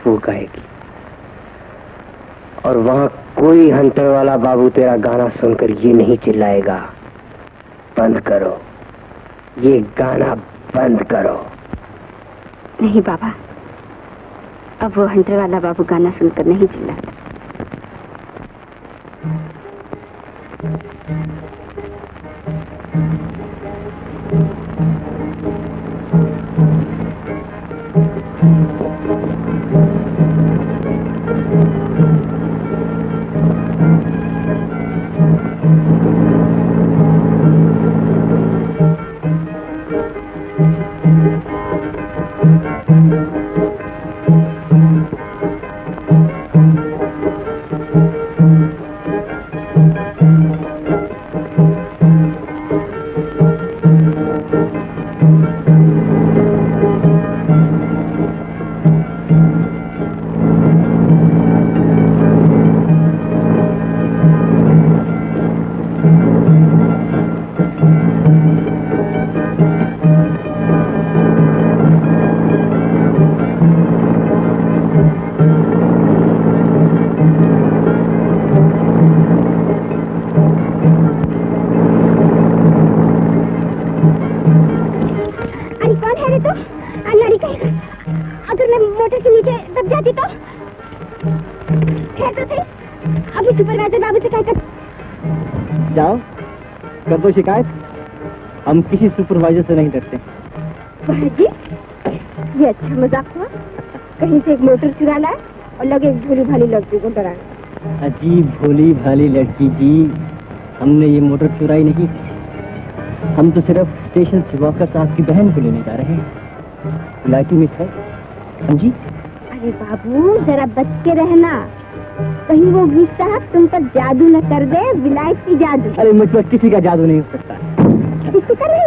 वो गाएगी। और वहां कोई हंटर वाला बाबू तेरा गाना सुनकर ये नहीं चिल्लाएगा, बंद करो, ये गाना बंद करो। नहीं बाबा, अब वो हंटर वाला बाबू गाना सुनकर नहीं चिल्लाता। कर दो शिकायत, हम किसी सुपरवाइजर से नहीं डरते। जी, ये अच्छा मजाक हुआ। कहीं से एक मोटर चुरा लाए और लगे एक भोली भाली लड़की को डराने। अजीब भोली भाली लड़की जी, हमने ये मोटर चुराई नहीं, हम तो सिर्फ स्टेशन से वापस आपकी बहन को लेने जा रहे हैं। इलायची मिस है? हाँ जी। अरे बाबू जरा बच के रहना, कहीं वो गीत साहब तुम पर जादू न कर दे, विलायती जादू। अरे मुझ पर किसी का जादू नहीं हो सकता। किसी का नहीं?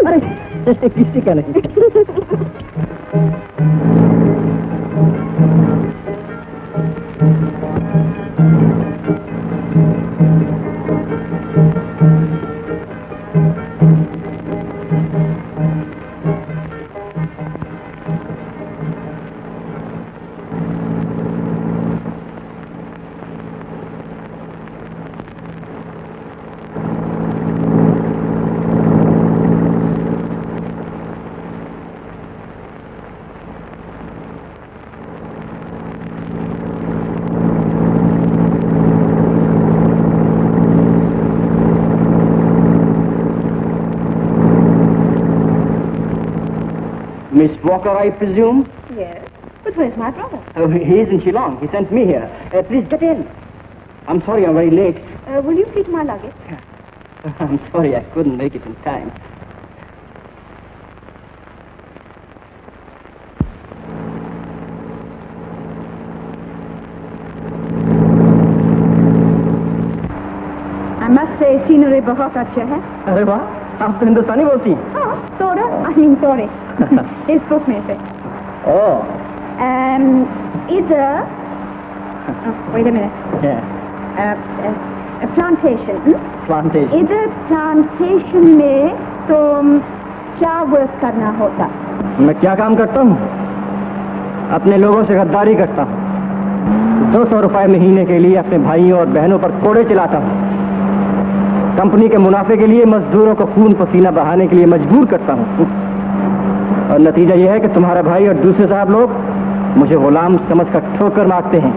अरे किसी का नहीं। Miss Walker, I presume? Yes, but where's my brother? He is in Shillong. He sent me here. Please get in. I'm sorry I'm very late. Will you see to my luggage? I'm sorry I couldn't make it in time. must say scenery बहुत अच्छा है. अरे वाह, आप तो हिंदुस्तानी बोलती हैं. हाँ, थोड़ा, I mean sorry. इस बुक में से. ओह. Either. Wait a minute. Plantation. Plantation. इधर प्लांटेशन में तुम क्या वर्क करना होता? मैं क्या काम करता हूँ? अपने लोगों से गद्दारी करता हूँ. 200 रुपए महीने के लिए अपने भाइयों और बहनों पर कोड़े चलाता हूँ. कंपनी के मुनाफे के लिए मजदूरों को खून पसीना बहाने के लिए मजबूर करता हूँ. और नतीजा यह है कि तुम्हारा भाई और दूसरे साहब लोग मुझे गुलाम समझकर ठोकर मारते हैं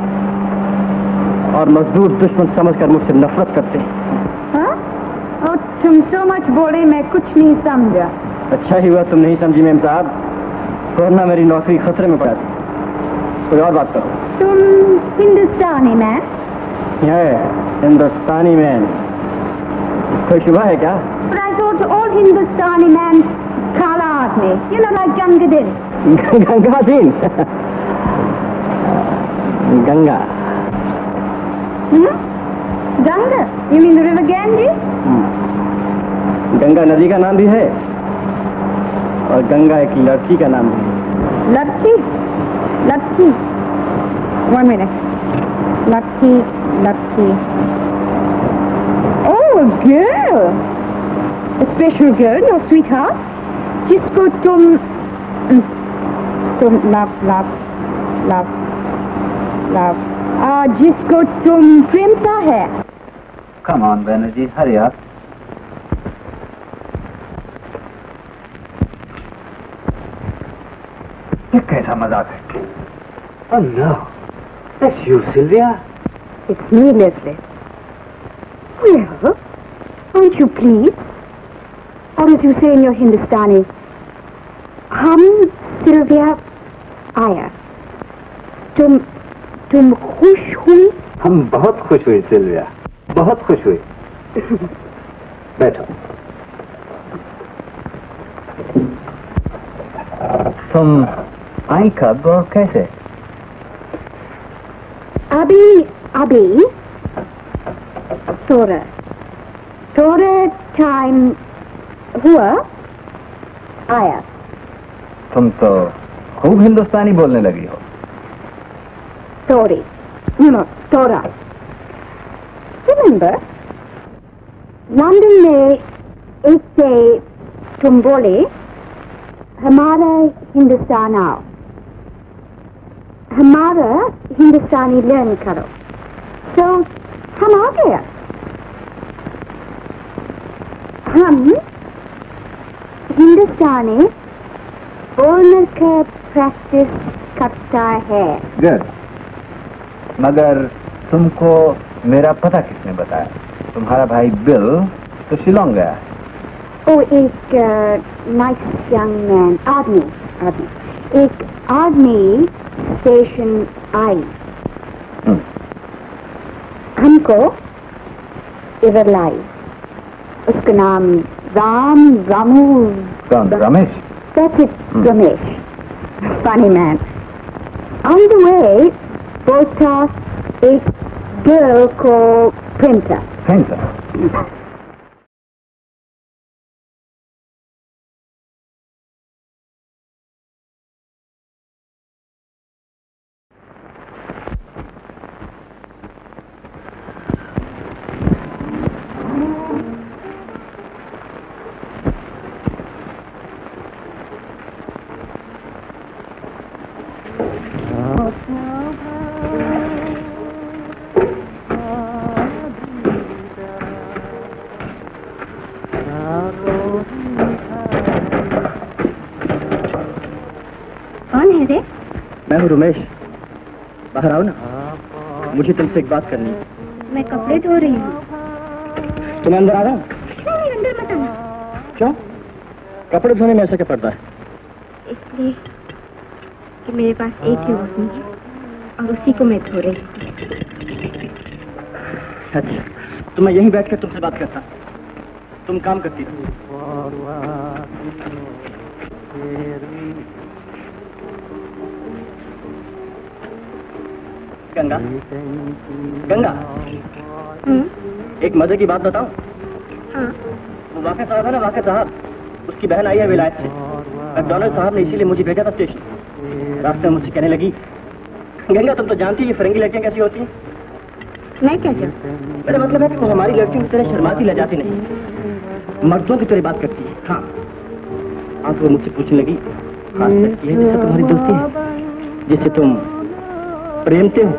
और मजदूर दुश्मन समझकर मुझसे नफरत करते हैं. हाँ? और तुम so much बोले मैं कुछ नहीं समझा. अच्छा ही हुआ तुम नहीं समझी मेम साहब, वरना मेरी नौकरी खतरे में पड़ा थी. कोई और बात करो. तुम हिंदुस्तानी मैन? हिंदुस्तानी मैन. कोई शुबा है क्या? But I thought all Hindustani men काला आदमी. You know like Gangadin. Gangadin. Ganga. Ganga? You mean the river Ganges? Ganga नदी का नाम भी है और गंगा एक लड़की का नाम भी है. लड़की? लड़की? One minute. लड़की, लड़की. Oh, a girl. A special girl, no sweetheart. जिसको तुम love. जिसको तुम प्रेमता है. Come on, Banerjee, hurry up. ये कैसा मजाक है? Oh no, that's you, Sylvia. It's me, Leslie. Well, won't you please? Or as you say in your Hindustani, हम सिल्विया आया. तुम खुश हुई? हम बहुत खुश हुई सिल्विया, बहुत खुश हुई. बैठो. तुम आई कब और कैसे? अभी थोड़ा टाइम हुआ आया. तुम तो खूब हिंदुस्तानी बोलने लगी हो. थोड़ा. Remember, लंदन में एक से तुम बोले हमारा हिंदुस्तान आओ, हमारा हिंदुस्तानी लर्न करो. तो हम आ गया. हम हिंदुस्तानी बोलने का प्रैक्टिस करता है. गुड. मगर तुमको मेरा पता किसने बताया? तुम्हारा भाई बिल तो शिलोंग गया है. ओ, एक नाइस यंग मैन, आदमी. एक आदमी स्टेशन आई. हमको इधर लाई. उसका नाम Ramesh. That's it, Ramesh. Funny man. On the way, both saw a girl called Printa. मैं हूँ रमेश. बाहर आओ ना, मुझे तुमसे एक बात करनी है. मैं कपड़े धो रही हूँ. तुम्हें अंदर आ रहा हूँ? नहीं, अंदर मत आना. क्यों? कपड़े धोने में ऐसा क्या पड़ता है? इसलिए कि मेरे पास एक ही ओढ़नी है और उसी को मैं धो रही हूँ. अच्छा, तो मैं यहीं बैठकर तुमसे बात करता. तुम काम करती हो. गंगा, गंगा, एक मजे की बात बताऊं? हाँ। वो वाक़िया साहब है ना, वाक़िया साहब, उसकी बहन आई है विलायत से। मैकडॉनल्ड साहब ने इसीलिए मुझे भेजा था स्टेशन। रास्ते में मुझसे कहने लगी, गंगा तुम तो जानती है फ्रेंगी लड़कियां कैसी होती हैं। मैं क्या जानती? मेरा मतलब है कि वो हमारी लड़कियों की तरह शर्माती लजाती नहीं, मर्दों की तरह बात करती है। हाँ, आज वो मुझसे पूछने लगी, खास लड़की है जिससे तुम्हारी दोस्ती है, जिससे तुम प्रेमते हो।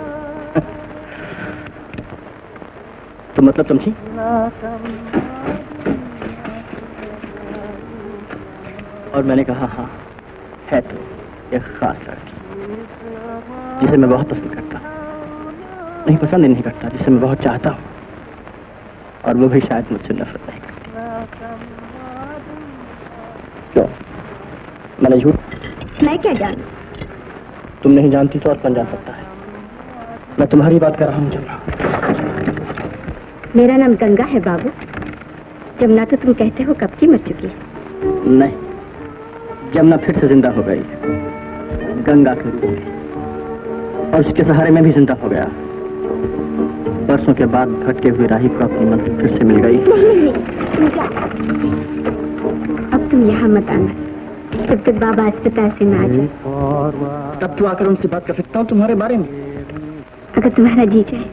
तो मतलब समझी? और मैंने कहा हाँ है, तो एक खास लड़की जिसे मैं बहुत पसंद करता, नहीं पसंद नहीं करता, जिसे मैं बहुत चाहता हूँ, और वो भी शायद मुझसे नफरत नहीं करती। क्यों, मैंने झूठ? मैं क्या जानूं? तुम नहीं जानती तो और कौन जान सकता है? मैं तुम्हारी बात कर रहा हूँ जमुना। मेरा नाम गंगा है बाबू। जमुना तो तुम कहते हो कब की मर चुकी है। नहीं, जमुना फिर से जिंदा हो गई है, गंगा के रूप में, और उसके सहारे में भी जिंदा हो गया। बरसों के बाद भटके हुए राही को अपनी मंजिल फिर से मिल गई। नहीं, अब तुम यहाँ मत आना जब तक बाबा अस्पताल से ना आ जाए। तब तो आकर उनसे बात कर सकता हूँ तुम्हारे बारे में, अगर तुम्हारा जी चाहे।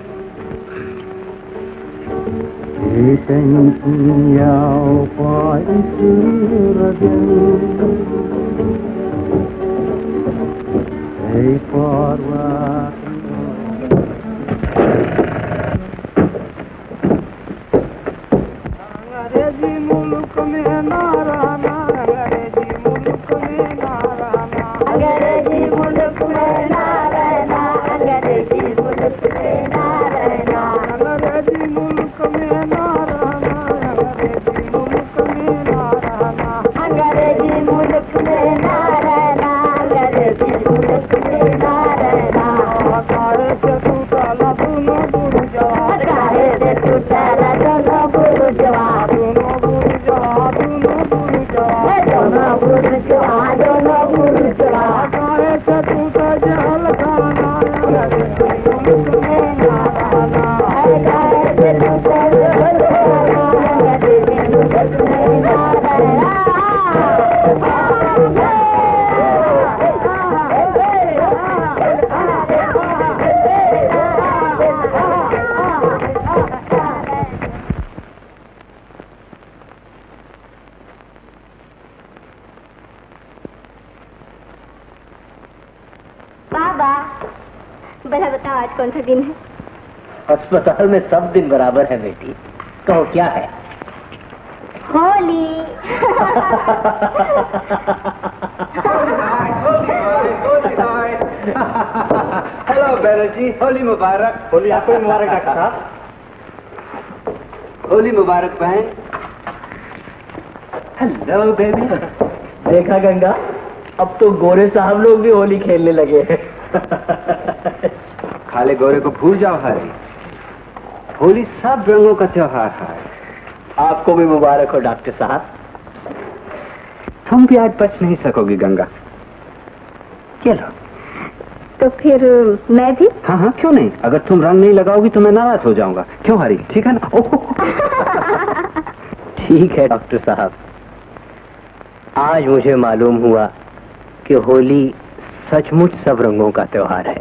अंग्रेजी मुल्क में ना रहना, अंग्रेजी मुल्क में ना रहना, अंग्रेजी मुल्क में ना रहना, अंग्रेजी मुल्क में ना रहना, अंग्रेजी मुल्क में ना रहना, अंग्रेजी मुल्क में ना रहना, अंग्रेजी मुल्क में ना रहना, अंग्रेजी मुल्क में ना रहना। काहे से टूटा दोनों बुर्जुआ, काहे से टूटा दोनों बुर्जुआ, दोनों बुर्जुआ, दोनों बुर्जुआ, दोनों बुर्जुआ, दोनों बुर्जुआ, काहे से टूटा जहल खाना, अंग्रेजी मुल्क में ना रहना, काहे से टूटा जहल खाना, अंग्रेजी मुल्क में ना रहना। बाबा, भला बताओ आज कौन सा दिन है? अस्पताल में सब दिन बराबर है बेटी। कहो क्या है? होली। हेलो बैनर्जी, होली मुबारक। होली आपको भी मुबारक डॉक्टर साहब। होली मुबारक बहन। Hello baby. देखा गंगा, अब तो गोरे साहब लोग भी होली खेलने लगे हैं। खाले गोरे को भूल जाओ हरी, होली सब रंगों का त्योहार है। आपको भी मुबारक हो डॉक्टर साहब। तुम भी आज बच नहीं सकोगी गंगा। चलो। तो फिर मैं भी? हाँ हाँ, क्यों नहीं। अगर तुम रंग नहीं लगाओगी तो मैं नाराज हो जाऊंगा। क्यों हरी, ठीक है ना? ठीक है डॉक्टर साहब, आज मुझे मालूम हुआ कि होली सचमुच सब रंगों का त्योहार है।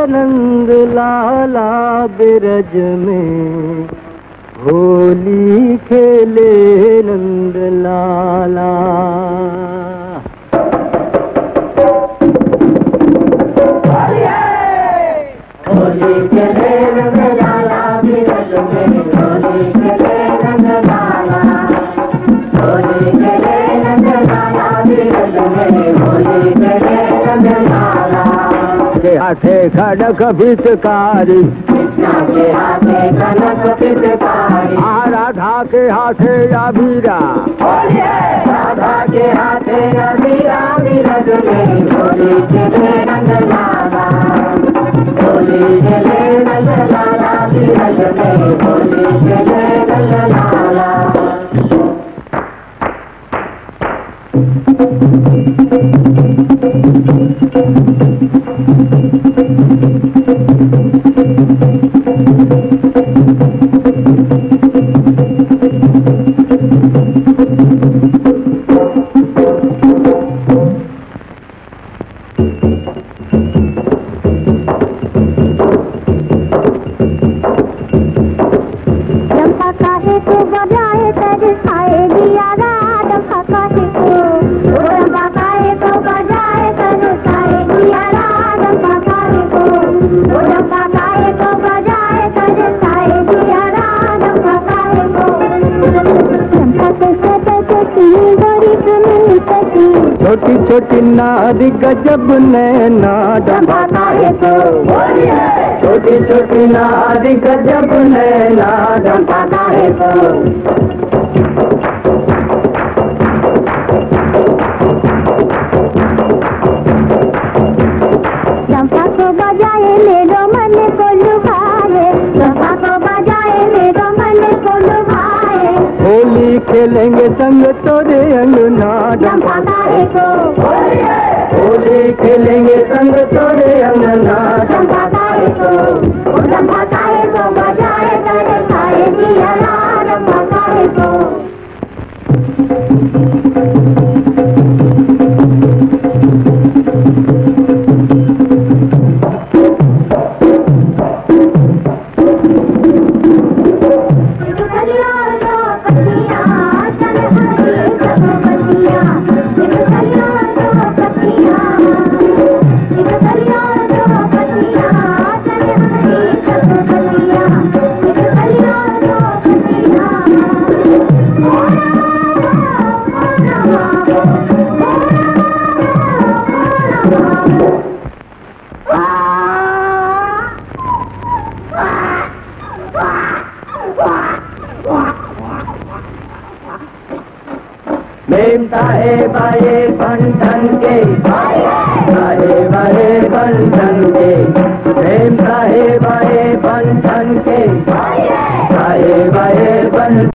नंद लाला बिरज में, होली खेले नंद लाला। होली खेले नंद लाला बिरज में, होली खेले नंद लाला, होली खेले नंद लाला बिरज में, होली खेले नंद लाला। के हाथे खड़क पिचकारी, कृष्णा के हाथे खड़क पिचकारी, राधा के हाथे अबीरा, राधा के हाथे अबीरा बिरज में, होली खेले नंद लाला, होली खेले नंद लाला बिरज में, होली खेले नंद लाला। छोटी छोटी नारी गजब नैना डंबाता है तो, छोटी छोटी नारी गजब नैना डंबाता है तो। चंपा को बजाए मेरे मन को लुभाए, चंपा को बजाए मेरे मन को लुभाए, होली खेलेंगे संग तोरे अंगना डंबाता है तो, होली खेलेंगे संग तोरे अंगना डंबाता है तो, डंबाता है तो बजाए तेरे साए दिया डंबाता है तो। मेम साहेब आए बंधन के, साहेब आए बंधन के, मेम साहेब आए बंधन के, साहेब आए बंधन।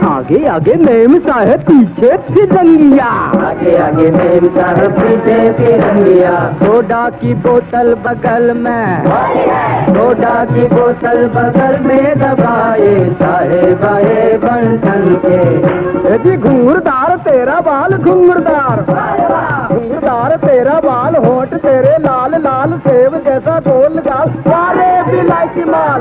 आगे आगे मेम साहेब पीछे फिरंगिया, आगे आगे मेम साहेब पीछे फिरंगिया। सोडा की बोतल बगल में, सोडा की बोतल बगल में दबाए, साहेब आए बंधन के। यदि घूंघरदार तेरा बाल घूंघरदार, घूंघरदार तेरा बाल, होठ तेरे लाल लाल, सेब जैसा गोल गाल, वाले बिलायती माल।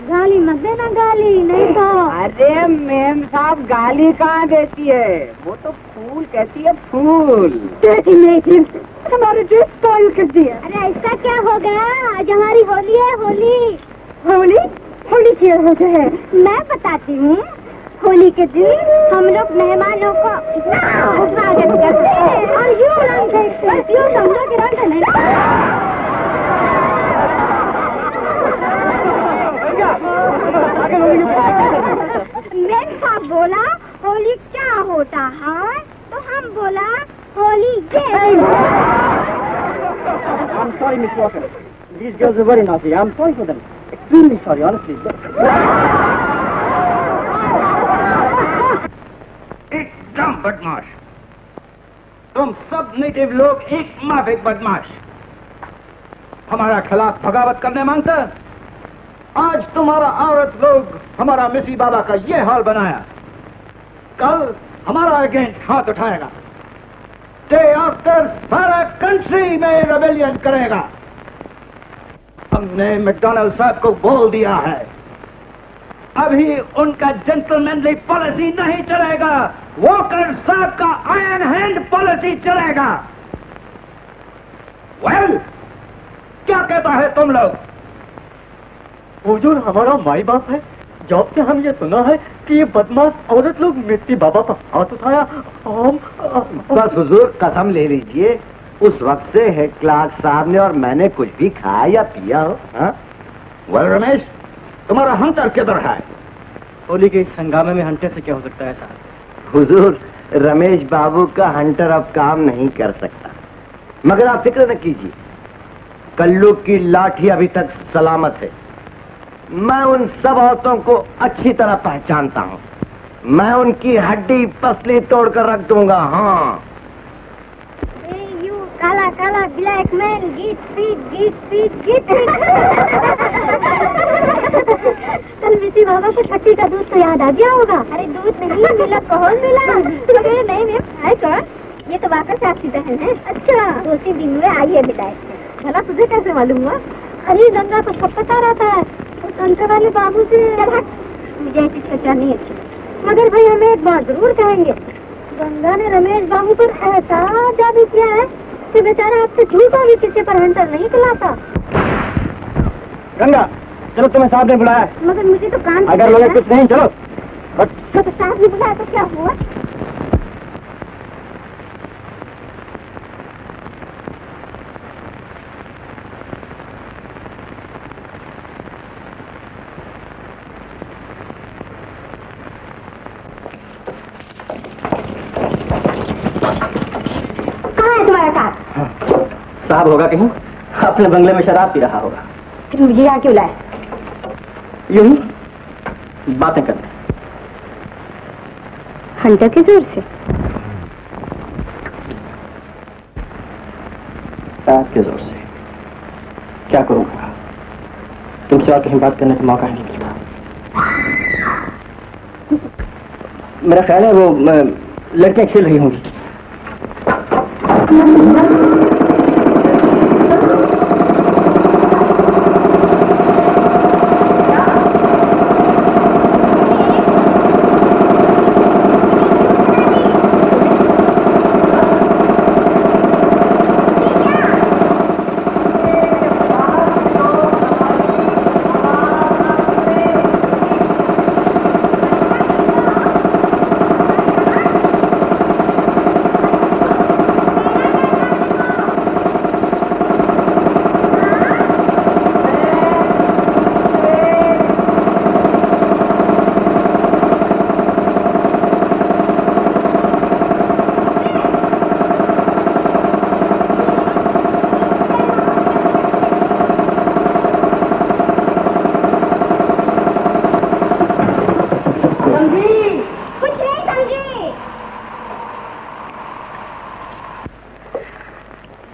गाली मत देना, गाली नहीं तो। अरे मेम साहब गाली कहाँ देती है, वो तो फूल कहती है, फूल। हमारे ड्रेस स्पॉइल कर दिया। अरे इसका क्या हो गया, आज हमारी होली है। होली होली होली क्या होता है मैं बताती हूँ। होली के दिन हम लोग मेहमानों को स्वागत करते हैं और यूँ रंग देखते हैं, यूँ समझो कि रंग नहीं। मेरे साथ बोला होली क्या होता है, तो हम बोला होली ये। sorry, Miss Walker. These girls are very naughty. I'm sorry for them. Extremely sorry, honestly. एकदम बदमाश। तुम सब नेटिव लोग एक माफिक बदमाश। हमारा खिलाफ बगावत करने मांगते। आज तुम्हारा औरत लोग हमारा मिसी बाबा का ये हाल बनाया, कल हमारा अगेंस्ट हाथ उठाएगा। डे आफ्टर सारा कंट्री में रेबेलियन करेगा। हमने मैकडॉनल्ड साहब को बोल दिया है, अभी उनका जेंटलमैनली पॉलिसी नहीं चलेगा, वॉकर साहब का आयरन हैंड पॉलिसी चलेगा। वेल, क्या कहता है तुम लोग? हुजूर, हमारा माई बाप है। जॉब से हम ये सुना है कि ये बदमाश औरत लोग मिट्टी बाबा पर हाथ उठाया। हम बस हुजूर कसम ले लीजिए, उस वक्त से हेड क्लार्क साहब ने और मैंने कुछ भी खाया या पिया हो। वेल रमेश, तुम्हारा हंटर किधर है? होली के इस हंगामे में हंटर से क्या हो सकता है साहब? हुजूर, रमेश बाबू का हंटर अब काम नहीं कर सकता, मगर आप फिक्र न कीजिए, कल्लू की लाठी अभी तक सलामत है। मैं उन सब औरतों को अच्छी तरह पहचानता हूँ, मैं उनकी हड्डी पसली तोड़कर रख दूंगा। हाँ, काला काला ब्लैक मैन, गीत पीट। कल मिसी बाबा को छट्टी का दूध तो याद आ गया होगा। अरे दूध नहीं मिला, कौन मिला? नहीं है कौन? ये तो वाकर से आपकी बहन है। अच्छा, 2 दिन में आई है बिदाई। भला तुझे कैसे मालूम हुआ? अरे गंगा तो सब पता रहता है, कंकर वाले बाबू से। मुझे ऐसी चर्चा नहीं अच्छी, मगर भाई हमें एक बात जरूर कहेंगे, गंगा ने रमेश बाबू पर ऐसा जादू किया है कि बेचारा आपसे झूठा भी किसी पर हंटर नहीं खिलाता। गंगा, चलो, तुम्हें साहब ने बुलाया। मगर मुझे तो काम अगर लोग कुछ नहीं, चलो। तो साहब ने बुलाया तो क्या हुआ? साहब होगा कहीं अपने बंगले में शराब पी रहा होगा। फिर मुझे यहाँ क्यों लाए? यूं ही बातें करते। हंटर के जोर से? के जोर से क्या करूँगा? तुमसे और कहीं बात करने का मौका ही नहीं मिलता। मेरा ख्याल है वो लड़कियां खेल रही होंगी।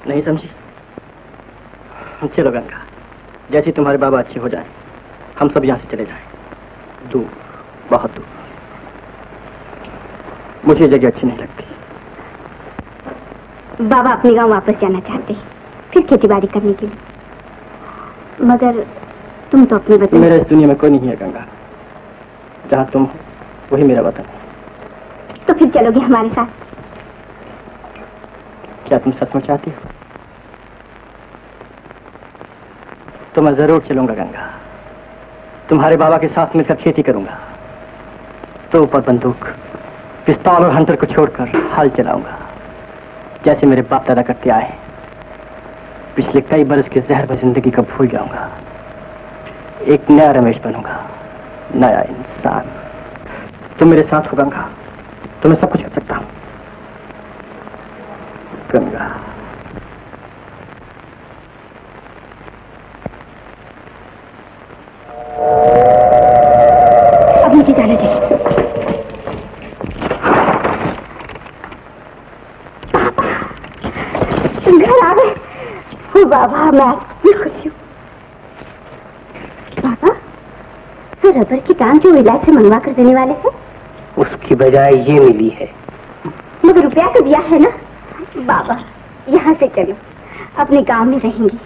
नहीं समझी? चलो गंगा, जैसे तुम्हारे बाबा अच्छे हो जाएं, हम सब यहाँ से चले जाएं, दूर, बहुत दूर। मुझे जगह अच्छी नहीं लगती। बाबा अपने गांव वापस जाना चाहते हैं, फिर खेतीबाड़ी करने के लिए। मगर तुम तो अपने वतन। मेरे इस दुनिया में कोई नहीं है गंगा, जहाँ तुम हो वही मेरा वतन है। तो फिर चलोगे हमारे साथ? क्या तुम सचमुच चाहती हो? तो मैं जरूर चलूंगा गंगा, तुम्हारे बाबा के साथ मिलकर खेती करूंगा, तो ऊपर बंदूक, पिस्तौल और हंटर को छोड़कर हाल चलाऊंगा, जैसे मेरे बाप दादा करते आए। पिछले कई बरस की जहर जिंदगी को भूल जाऊंगा, एक नया रमेश बनूंगा, नया इंसान। तुम मेरे साथ हो गंगा, तो मैं सब कुछ कर सकता हूं। गंगा, बाबा, मैं कितनी खुश हूँ। बाबा, तो रबर की टांग जो इलाज से मंगवा कर देने वाले थे, उसकी बजाय ये मिली है। मगर रुपया तो दिया है ना। बाबा, यहाँ से चलो, अपने गांव में रहेंगे,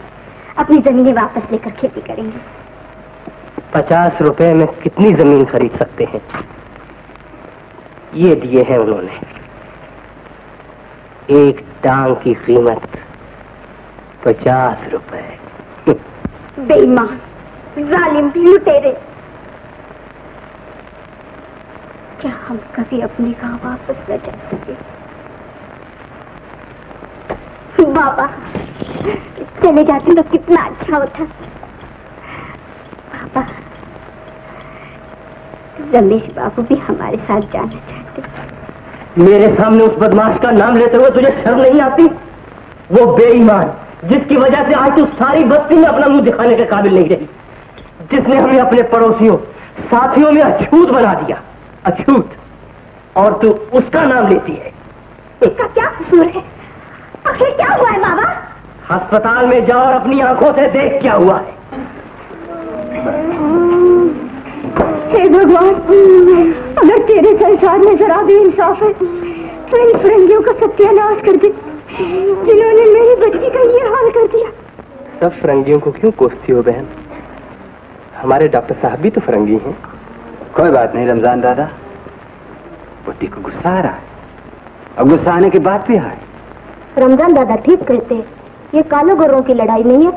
अपनी जमीनें वापस लेकर खेती करेंगे। 50 रुपए में कितनी जमीन खरीद सकते हैं? ये दिए हैं उन्होंने। एक टांग की कीमत 50 रुपए। बेईमान, जालिम, लुटेरे। क्या हम कभी अपने गांव वापस न जा सके? बाबा, चले जाते तो कितना अच्छा होता। पापा, रमेश बाबू भी हमारे साथ जाना चाहते। मेरे सामने उस बदमाश का नाम लेते हुए तुझे शर्म नहीं आती? वो बेईमान जिसकी वजह से आज तू सारी बस्ती में अपना मुंह दिखाने के काबिल नहीं रही, जिसने हमें अपने पड़ोसियों साथियों में अछूत बना दिया। अछूत, और तू उसका नाम लेती है। इसका क्या कसूर है? आखिर क्या हुआ है बाबा? अस्पताल में जाओ और अपनी आंखों से देख क्या हुआ है। हे भगवान, अगर तेरे संसार में जरा भी इंसाफ है तो इन फिरंगियों का सत्यानाश कर दे, जिन्होंने मेरी बच्ची का ये हाल कर दिया। सब फिरंगियों को क्यों कोसती हो बहन? हमारे डॉक्टर साहब भी तो फिरंगी हैं। कोई बात नहीं रमजान दादा, बुद्धि को गुस्सा आ रहा है, अब गुस्सा आने की बात भी है। रमजान दादा ठीक कहते हैं, ये कालो गोरों की लड़ाई नहीं है।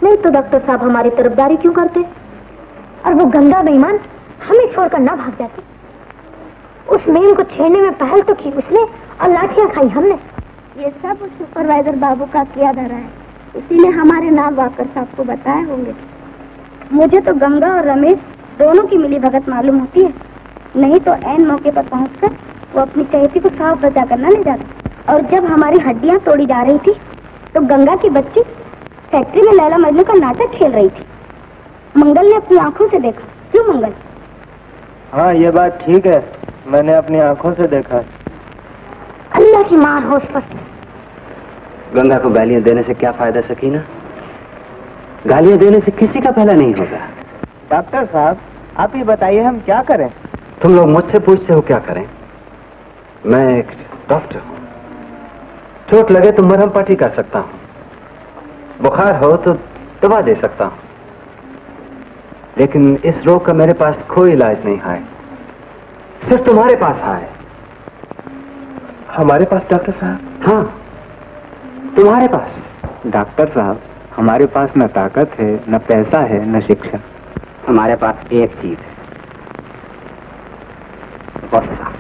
नहीं तो डॉक्टर साहब हमारी तरफदारी क्यों करते? और वो गंदा बेईमान हमें छोड़कर ना भाग जाते। उस मेम को छेड़ने में पहल तो की उसने और लाठियां खाई हमने। ये सब उस सुपरवाइजर बाबू का किया धरा है, इसीलिए हमारे नाम वाकर साहब को बताए होंगे। मुझे तो गंगा और रमेश दोनों की मिली भगत मालूम होती है, नहीं तो ऐन मौके पर पहुंचकर वो अपनी चहेती को साफ बचा कर न ले जाता। और जब हमारी हड्डियां तोड़ी जा रही थी तो गंगा की बच्ची फैक्ट्री में लैला मजनू का नाटक खेल रही थी। मंगल ने अपनी आंखों से देखा। क्यों मंगल? हाँ, ये बात ठीक है, मैंने अपनी आंखों से देखा। अल्लाह की मार हो उस पर। गंगा को गालियां देने से क्या फायदा सकीना? गालियां देने से किसी का भला नहीं होगा। डॉक्टर साहब, आप ही बताइए हम क्या करें? तुम लोग मुझसे पूछते हो क्या करें? मैं एक डॉक्टर हूं, चोट लगे तो मरहम पट्टी कर सकता हूं, बुखार हो तो दवा दे सकता हूं, लेकिन इस रोग का मेरे पास कोई इलाज नहीं है, सिर्फ तुम्हारे पास है। हमारे पास डॉक्टर साहब? हाँ, तुम्हारे पास। डॉक्टर साहब, हमारे पास न ताकत है, न पैसा है, न शिक्षा। हमारे पास एक चीज है, गुस्सा,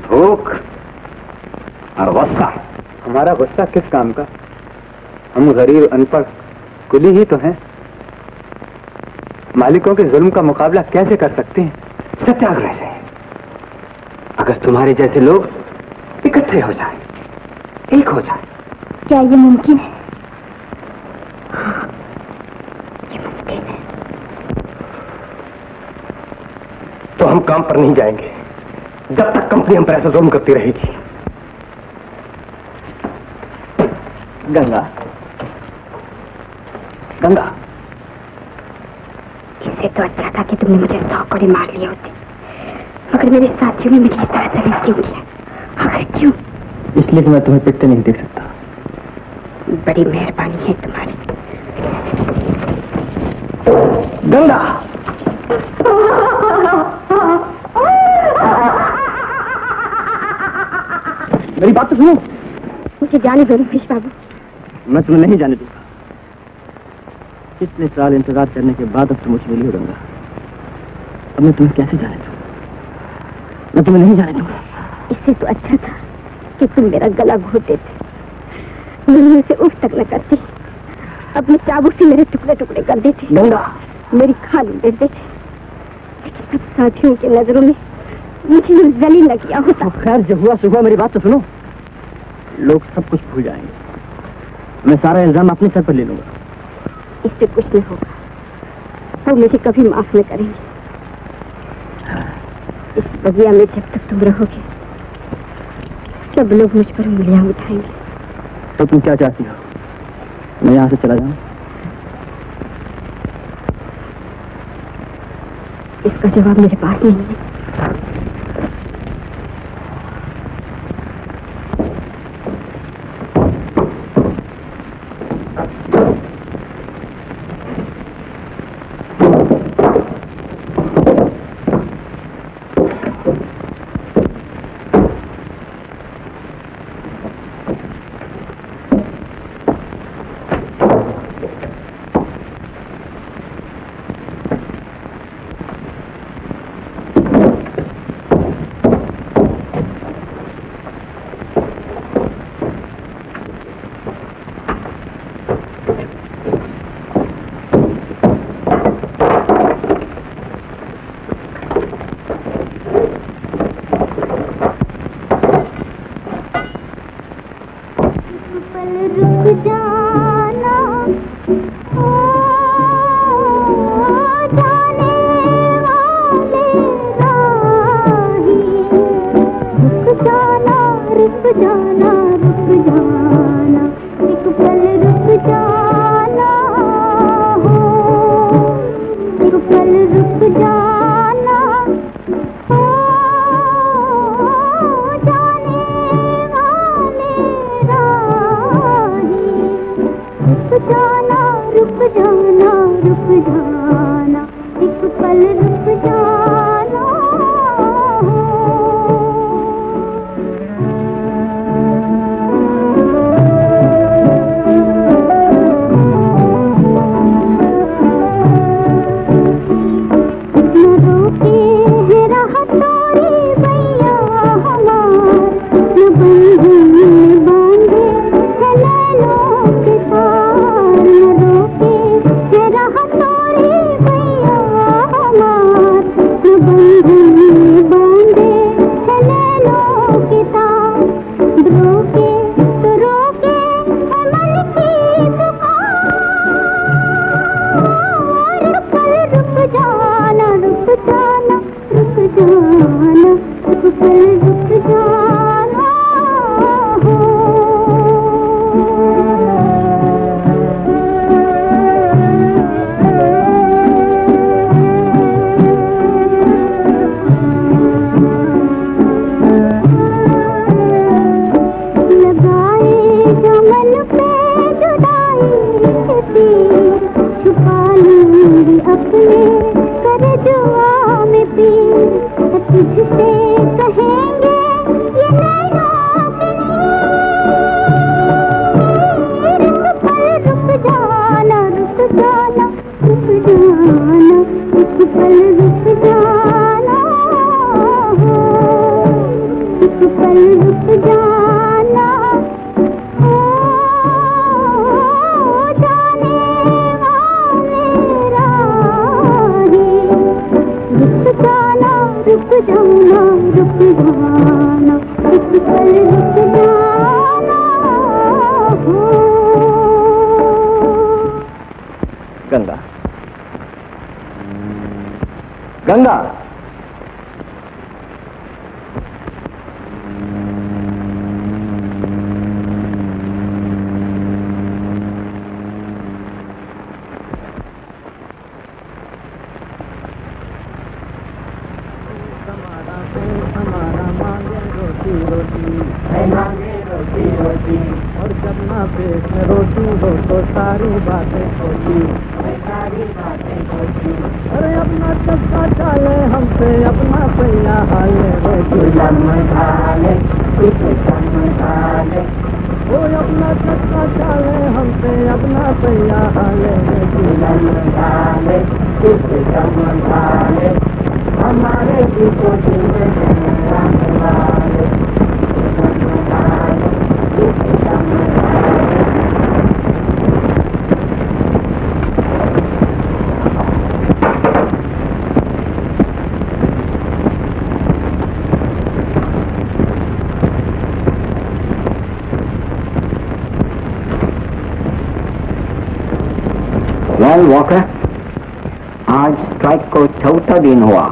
भूख और गुस्सा। हमारा गुस्सा किस काम का? हम गरीब अनपढ़ कुली ही तो हैं। मालिकों के जुल्म का मुकाबला कैसे कर सकते हैं? सत्याग्रह से। अगर तुम्हारे जैसे लोग इकट्ठे हो जाएं, एक हो जाएं। क्या ये मुमकिन है? ये मुमकिन है। तो हम काम पर नहीं जाएंगे जब तक कंपनी हम पर ऐसा जुल्म करती रहेगी। गंगा, गंगा, इससे तो अच्छा था कि तुमने मुझे 100 कोड़े मार लिए होते, मगर मेरे साथियों ने मुझे इस तरह तकलीफ क्यों किया? आखिर क्यों? इसलिए कि मैं तुम्हें पिटते नहीं देख सकता। बड़ी मेहरबानी है तुम्हारी। गंगा, मेरी बात तो सुनो। मुझे जाने दो रमेश बाबू। मैं तुम्हें नहीं जाने दूंगा। इतने साल इंतजार करने के बाद अब तुम मुझे मिली हो गंगा। अब मैं तुम्हें कैसे जाने दूं? मैं तुम्हें नहीं जाने दूंगा। इससे तो अच्छा था कि तुम मेरा गला घोटे थे, मैं से उफ तक न करती, अपने चाबुक से मेरे टुकड़े टुकड़े कर देती, गंगा मेरी खाल उड़ेर देते, लेकिन सब साथियों की नजरों में मुझे जलील न किया होता। खैर, जो हुआ सो हुआ। मेरी बात तो सुनो। लोग सब कुछ भूल जाएंगे, मैं सारा इल्जाम अपने सर पर ले लूंगा। इससे कुछ न होगा, वो मुझे कभी माफ न करेंगे। इस बगिया में जब तक तुम रहोगे सब लोग मुझ पर उंगलियां उठाएंगे। तो तुम क्या चाहती हो? मैं यहाँ से चला जाऊं? इसका जवाब मेरे पास नहीं है। गंगा, गंगा, और जब ना पेट में रोटी हो तो सारी बातें होती, अरे अपना चक्का चाले हमसे अपना पैया हाले वो अपना चक्का चाले हमसे अपना पैया हाले हमारे वेल वॉकर, आज स्ट्राइक को चौथा दिन हुआ,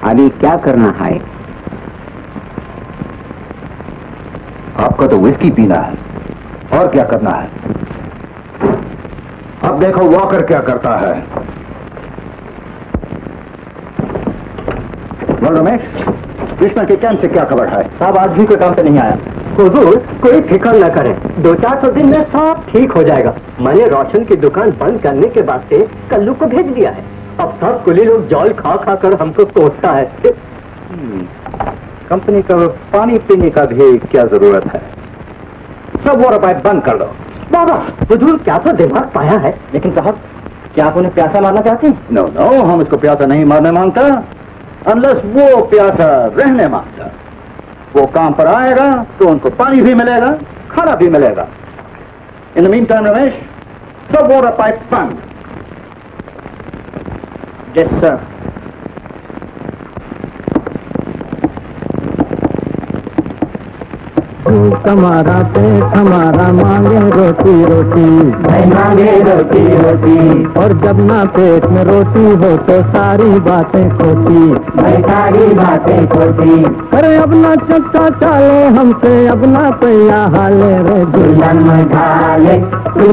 अभी क्या करना है? आपको तो विस्की पीना है, और क्या करना है? अब देखो वॉकर क्या करता है। बोल रमेश, कृष्णा के कैंप से क्या खबर है? साहब आज भी कोई काम पे नहीं आया। हुजूर कोई फिक्र न करें, 2-4 दिन में सब ठीक हो जाएगा। मैंने रोशन की दुकान बंद करने के बाद से कल्लू को भेज दिया है। अब सब कुली लोग जौल खा खा कर हमको कोसता है। कंपनी का पानी पीने का भी क्या जरूरत है? सब वाटर पाइप बंद कर दो। बाबा हुजूर क्या तो दिमाग पाया है। लेकिन साहब क्या आप उन्हें प्यासा मारना चाहते हैं? नो नो, हम इसको प्यासा नहीं मारने मांगता, अनलेस वो प्यासा रहने मांगता। वो काम पर आएगा तो उनको पानी भी मिलेगा, खाना भी मिलेगा। In the mean time Ramesh, सब वाटर पाइप बंद। Yes sir. हमारा पेट हमारा मांगे रोटी रोटी, मांगे रोटी रोटी, और जब ना पेट में रोटी हो तो सारी बातें खोटी, सारी बातें खोटी। अरे अब ना चक्का चाले हमसे, अब ना पैया हाले रे दुल्हन ढाले तू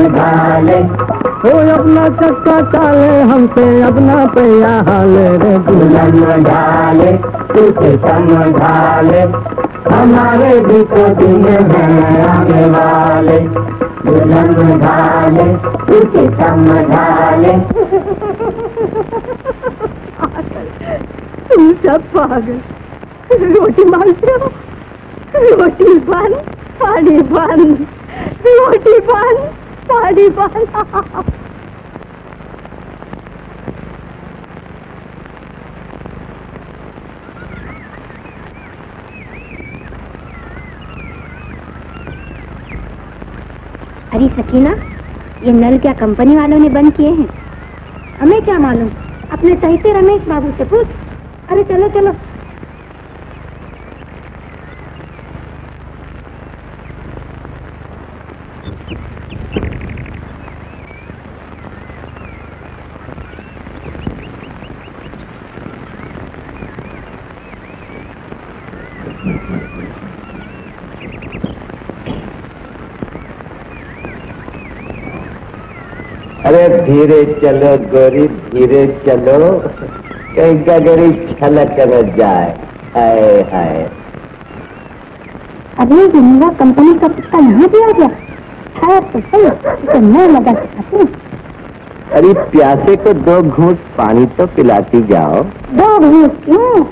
ढाले, ओ अब ना चक्का चाले हमसे, अब ना पैया हाले रे दुल्हन ढाले तू ढाले। हमारे भी तो दिन हैं आने वाले, दुल्हन ढाले उसे ढाले। तुम सब पागल, रोटी मांगते हो, रोटी बंद पानी बंद, रोटी बंद पानी बंद। अरे सकीना, ये नल क्या कंपनी वालों ने बंद किए हैं? हमें क्या मालूम, अपने सहित रमेश बाबू से पूछ। अरे चलो चलो। अरे धीरे चलो गोरी, धीरे चलो, कहीं गगरी छलक न जाए। हाय हाय। अरे जिंदा कंपनी का पत्ता यहाँ भी आ गया। है तो सही, तो मैं लगा सकती हूँ। अरे प्यासे को 2 घूंट पानी तो पिलाती जाओ। 2 घूंट क्यों,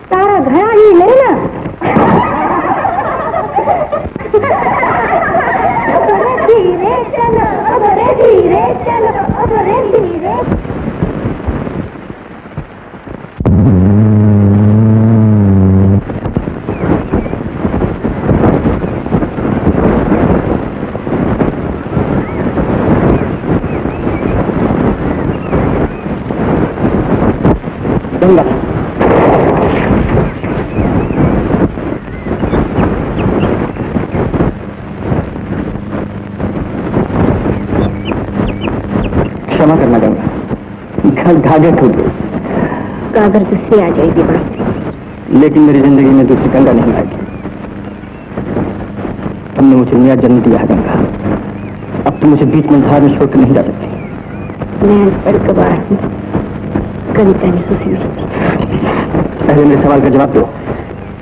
सारा घड़ा ही लेना। धीरे चलो, धीरे चलो, धीरे। गंगा क्षमा करना गंगा, धागे टूट गई। कागर दूसरी आ जाएगी बात, लेकिन मेरी जिंदगी में दूसरी गंगा नहीं आएगी। तुमने मुझे नया जन्म दिया है गंगा, अब तुम मुझे बीच में धार में छोड़कर नहीं जा सकती। मैं अनपढ़ गवार हूँ, कविता नहीं समझती। पहले मेरे सवाल का जवाब दो।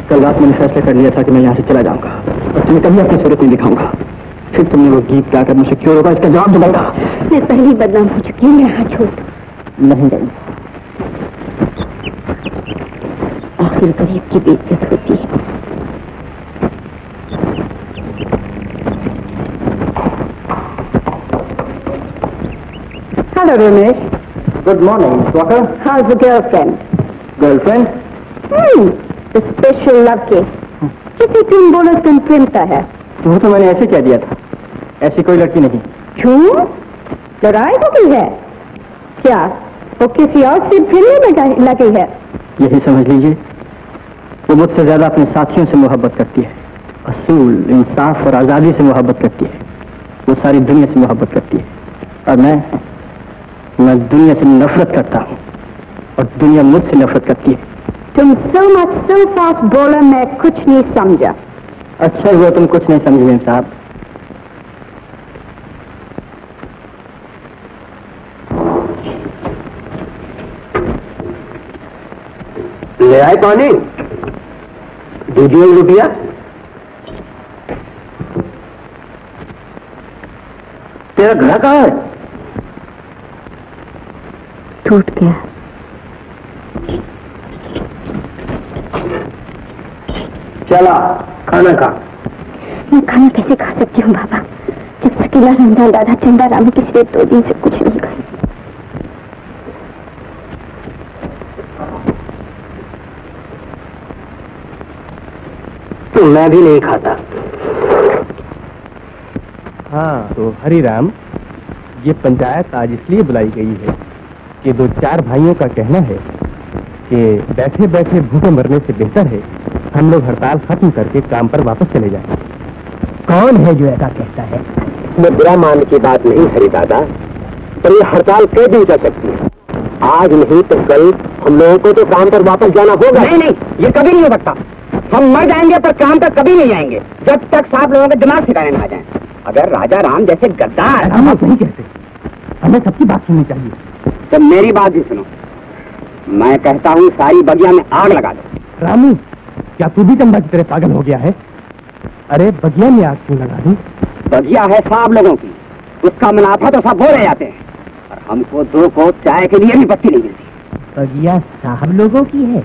कल रात मैंने फैसला कर लिया था कि मैं यहाँ से चला जाऊंगा और तुम्हें कभी अपनी सूरत नहीं दिखाऊंगा। फिर तुमने वो गीत गाकर मुझे क्यों रोका, इसका जवाब दूंगा। मैं पहली बदनाम हो चुकी हूँ, मेरा हाथ छोड़ दो। नहीं गंगा, आखिर गरीब की बेइज्जत होती है। Hello Ramesh. Good morning walker. How is the girlfriend? Girlfriend? Special love case, किसी तुम बोलो तुम प्रेमता है। वो तो मैंने ऐसे कह दिया था, ऐसी कोई लड़की नहीं। क्यों, लड़ाई हो गई है क्या? वो किसी और से फिरने लगी है? यही समझ लीजिए, वो मुझसे ज्यादा अपने साथियों से मोहब्बत करती है। असूल, इंसाफ और आजादी से मोहब्बत करती है। वो सारी दुनिया से मोहब्बत करती है और मैं दुनिया से नफरत करता हूँ और दुनिया मुझसे नफरत करती है। तुम so फास्ट बोला, मैं कुछ नहीं समझा। अच्छा हुआ तुम कुछ नहीं समझ गए साहब। ले आए पानी? दीजिए रुपया। तेरा घर कहाँ है? टूट गया। चला खाना खा। मैं खाना कैसे खा सकती हूँ बाबा, जब सकीला रमजान दादा चंदा रामू की सिर्फ 2 दिन से कुछ नहीं खाई। तो मैं भी नहीं खाता। हाँ तो हरिराम, ये पंचायत आज इसलिए बुलाई गई है कि 2-4 भाइयों का कहना है कि बैठे बैठे भूखे मरने से बेहतर है हम लोग हड़ताल खत्म करके काम पर वापस चले जाएं। कौन है जो ऐसा कहता है? मैं बुरा मानने की बात नहीं हरी दादा, पर ये हड़ताल कई दिन चल सकती है। आज नहीं तो कल हम लोगों को तो काम पर वापस जाना होगा। नहीं नहीं, ये कभी नहीं हो सकता। हम मर जाएंगे पर काम पर कभी नहीं आएंगे जब तक साहब लोगों के दिमाग ठिकाने ना आ जाए। अगर राजा राम जैसे गद्दार। हम आप नहीं कहते, हमें सबकी बात सुननी चाहिए। तो मेरी बात भी सुनो, मैं कहता हूँ सारी बगिया में आग लगा दो। रामू, क्या तू भी चंदा की तरह पागल हो गया है? अरे बगिया में आग क्यों लगा दी? बगिया है साहब लोगों की, उसका मुनाफा तो सब हो रहे जाते हैं और हमको 2 कोस चाय के लिए भी पत्ती नहीं मिलती। बगिया साहब लोगों की है?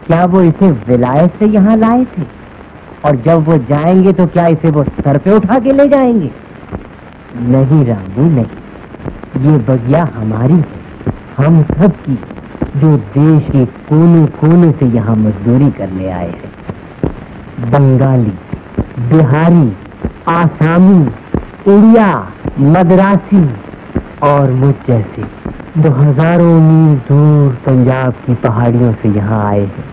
क्या वो इसे विलायत से यहाँ लाए थे? और जब वो जाएंगे तो क्या इसे वो सर पे उठा के ले जाएंगे? नहीं रामू नहीं, ये बगिया हमारी है, हम सब की, जो देश के कोने कोने से यहाँ मजदूरी करने आए हैं। बंगाली, बिहारी, आसामी, उड़िया, मद्रासी और मुझ जैसे 2000 मील दूर पंजाब की पहाड़ियों से यहाँ आए हैं।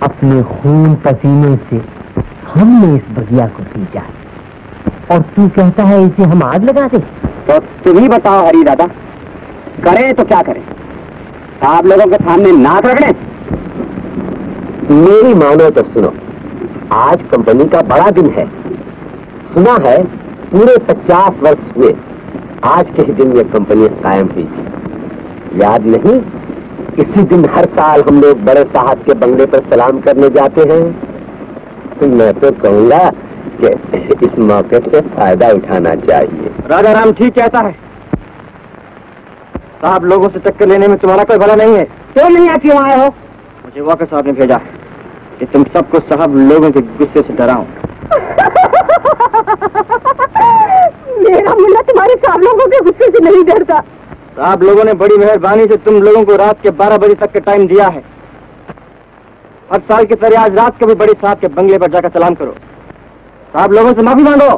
अपने खून पसीने से हमने इस बगिया को सींचा है और तू कहता है इसे हम आग लगा दे? तो तुम ही बताओ हरी दादा, करें तो क्या करें? आप लोगों के सामने नाक रख लें? मेरी मानो तो सुनो, आज कंपनी का बड़ा दिन है। सुना है पूरे 50 वर्ष हुए आज के ही दिन ये कंपनी कायम हुई थी। याद नहीं, इसी दिन हर साल हम लोग बड़े साहब के बंगले पर सलाम करने जाते हैं। तो मैं तो कहूँगा कि इस मौके से फायदा उठाना चाहिए। राजा राम ठीक कहता है, साहब लोगों से चक्कर लेने में तुम्हारा कोई भला नहीं है। क्यों नहीं आती हो आए हो? मुझे वाकई साहब ने भेजा कि तुम सबको साहब लोगों के गुस्से से डराऊं। मेरा मुन्ना तुम्हारे साहब लोगों के गुस्से से नहीं डरता। साहब लोगों ने बड़ी मेहरबानी से तुम लोगों को रात के 12 बजे तक का टाइम दिया है। हर साल की तरह आज रात को भी बड़ी साहब के बंगले पर जाकर सलाम करो, साहब लोगों से माफी मांगो,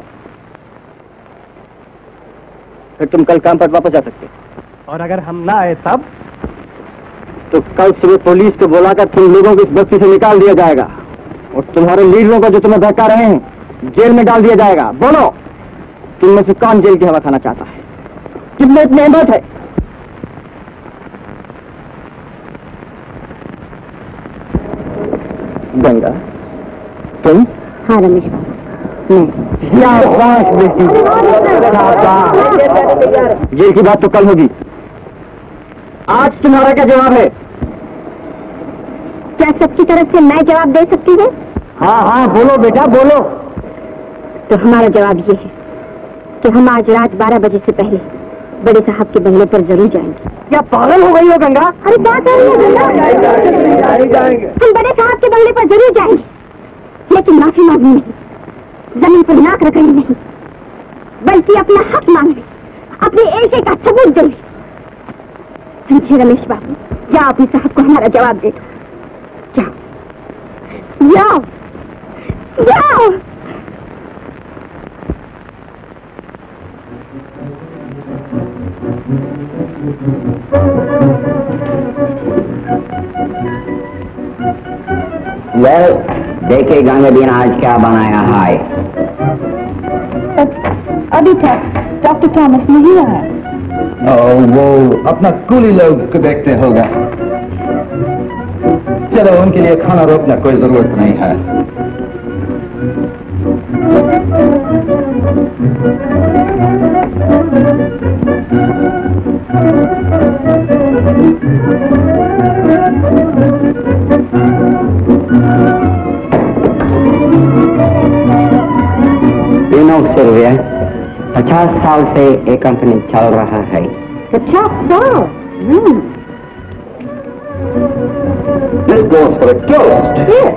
फिर तुम कल काम पर वापस जा सकते। और अगर हम ना आए तब? तो कल सुबह पुलिस को बुलाकर तुम लोगों को इस बस्ती से निकाल दिया जाएगा और तुम्हारे लीडरों को जो तुम्हें बहका रहे हैं जेल में डाल दिया जाएगा। बोलो, तुम में से कौन जेल की हवा खाना चाहता है? कितने इतने हिम्मत है? गंगा, तुम? हाँ रमेश बाबू, जेल की बात तो कल होगी, आज तुम्हारा क्या जवाब है? क्या सबकी तरफ से मैं जवाब दे सकती हूँ? हाँ हाँ बोलो बेटा बोलो। तो हमारा जवाब ये है कि हम आज रात 12 बजे से पहले बड़े साहब के बंगले पर जरूर जाएंगे। क्या पागल हो गई हो गंगा? अरे क्या कह रही हो गंगा? हम बड़े साहब के बंगले पर जरूर जाएंगे, लेकिन माफी मांगनी नहीं, जमीन पर नाक रखनी नहीं, बल्कि अपना हक मांगने, अपने ऐसे का सबूत देंगे। समझे रमेश बाबू? जाओ अपने साहब को हमारा जवाब दे दो। जाओ जाओ जाओ। देखे गंगादीन आज क्या बनाया है? अभी तक डॉक्टर थॉमस नहीं आया। वो अपना स्कूली लोग को देखते होगा। चलो उनके लिए खाना रोकना कोई जरूरत नहीं है। 50 साल से ये कंपनी चल रहा है। 50 साल? This goes for a toast. Yes.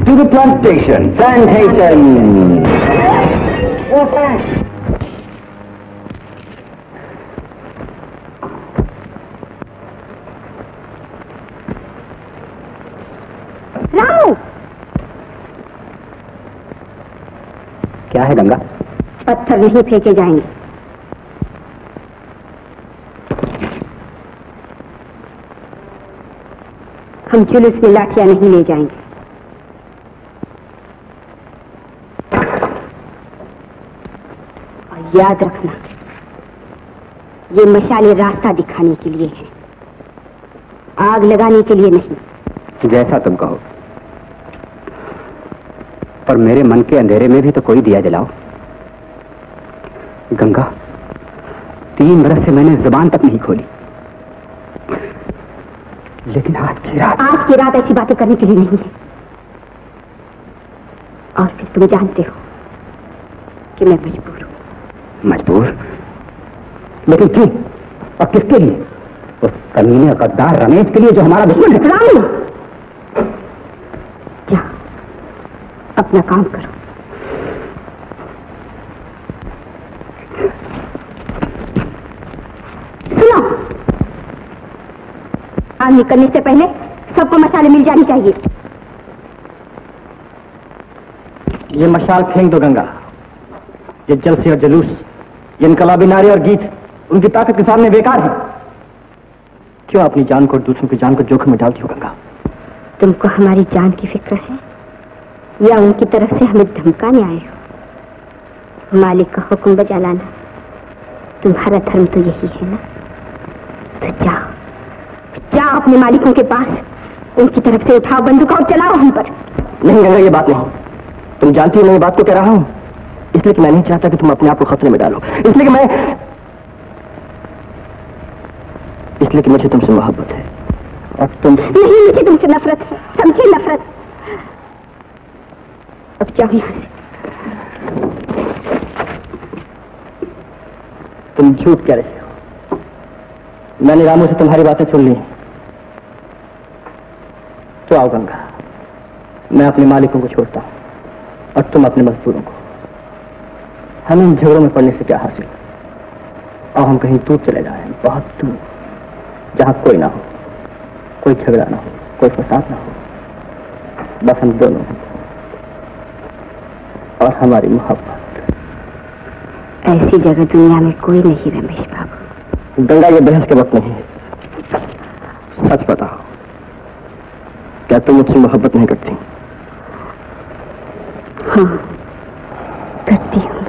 To the plantation. Plantation. Ramu, क्या है गंगा? पत्थर नहीं फेंके जाएंगे। हम जुलूस में लाठियां नहीं ले जाएंगे। और याद रखना, ये मशाले रास्ता दिखाने के लिए हैं, आग लगाने के लिए नहीं। जैसा तुम कहो, पर मेरे मन के अंधेरे में भी तो कोई दिया जलाओ। गंगा, 3 बरस से मैंने जुबान तक नहीं खोली, लेकिन आज की रात ऐसी बातें करने के लिए नहीं है। और फिर तुम जानते हो कि मैं मजबूर हूं। मजबूर? लेकिन क्यों और किसके लिए? उस कमीने और गद्दार रमेश के लिए जो हमारा दुश्मन है। रामू, जा अपना काम करो। सुनो, आज निकलने से पहले सबको मसाले मिल जानी चाहिए। ये मशाल फेंक दो गंगा। ये जलसे और जुलूस, ये इनकलाबी नारे और गीत उनकी ताकत के सामने बेकार है। क्यों अपनी जान को और दूसरों की जान को जोखिम में डालती हो गंगा? तुमको हमारी जान की फिक्र है या उनकी तरफ से हमें धमकाने आए हो? मालिक का हुक्म बजा लाना तुम्हारा धर्म तो यही है ना। तो जाओ जाओ अपने मालिकों के पास, उनकी तरफ से उठाओ बंदूक और चलाओ हम पर। नहीं गंगा, ये बात नहीं। तुम जानती हो मैं ये बात को कह रहा हूं इसलिए कि मैं नहीं चाहता कि तुम अपने आप को खतरे में डालो, इसलिए कि मुझे तुमसे मोहब्बत है। और तुम नहीं, मुझे तुमसे नफरत है, समझे? नफरत। अब जाओ यहां से। तुम झूठ कह रहे हो। मैंने रामू से तुम्हारी बातें सुन ली। तो आओ गंगा, मैं अपने मालिकों को छोड़ता हूं और तुम अपने मजदूरों को। हमें इन झगड़ों में पड़ने से क्या हासिल? और हम कहीं दूर चले जाएं, बहुत दूर, जहां कोई ना हो, कोई झगड़ा ना हो, कोई फसाद ना हो, बस हम दोनों हैं और हमारी मोहब्बत। ऐसी जगह दुनिया में कोई नहीं रमेश बाबू। गंगा, ये बहस के वक्त नहीं है। सच बताओ, क्या तुम मुझसे मोहब्बत नहीं करती? हाँ, करती हूँ,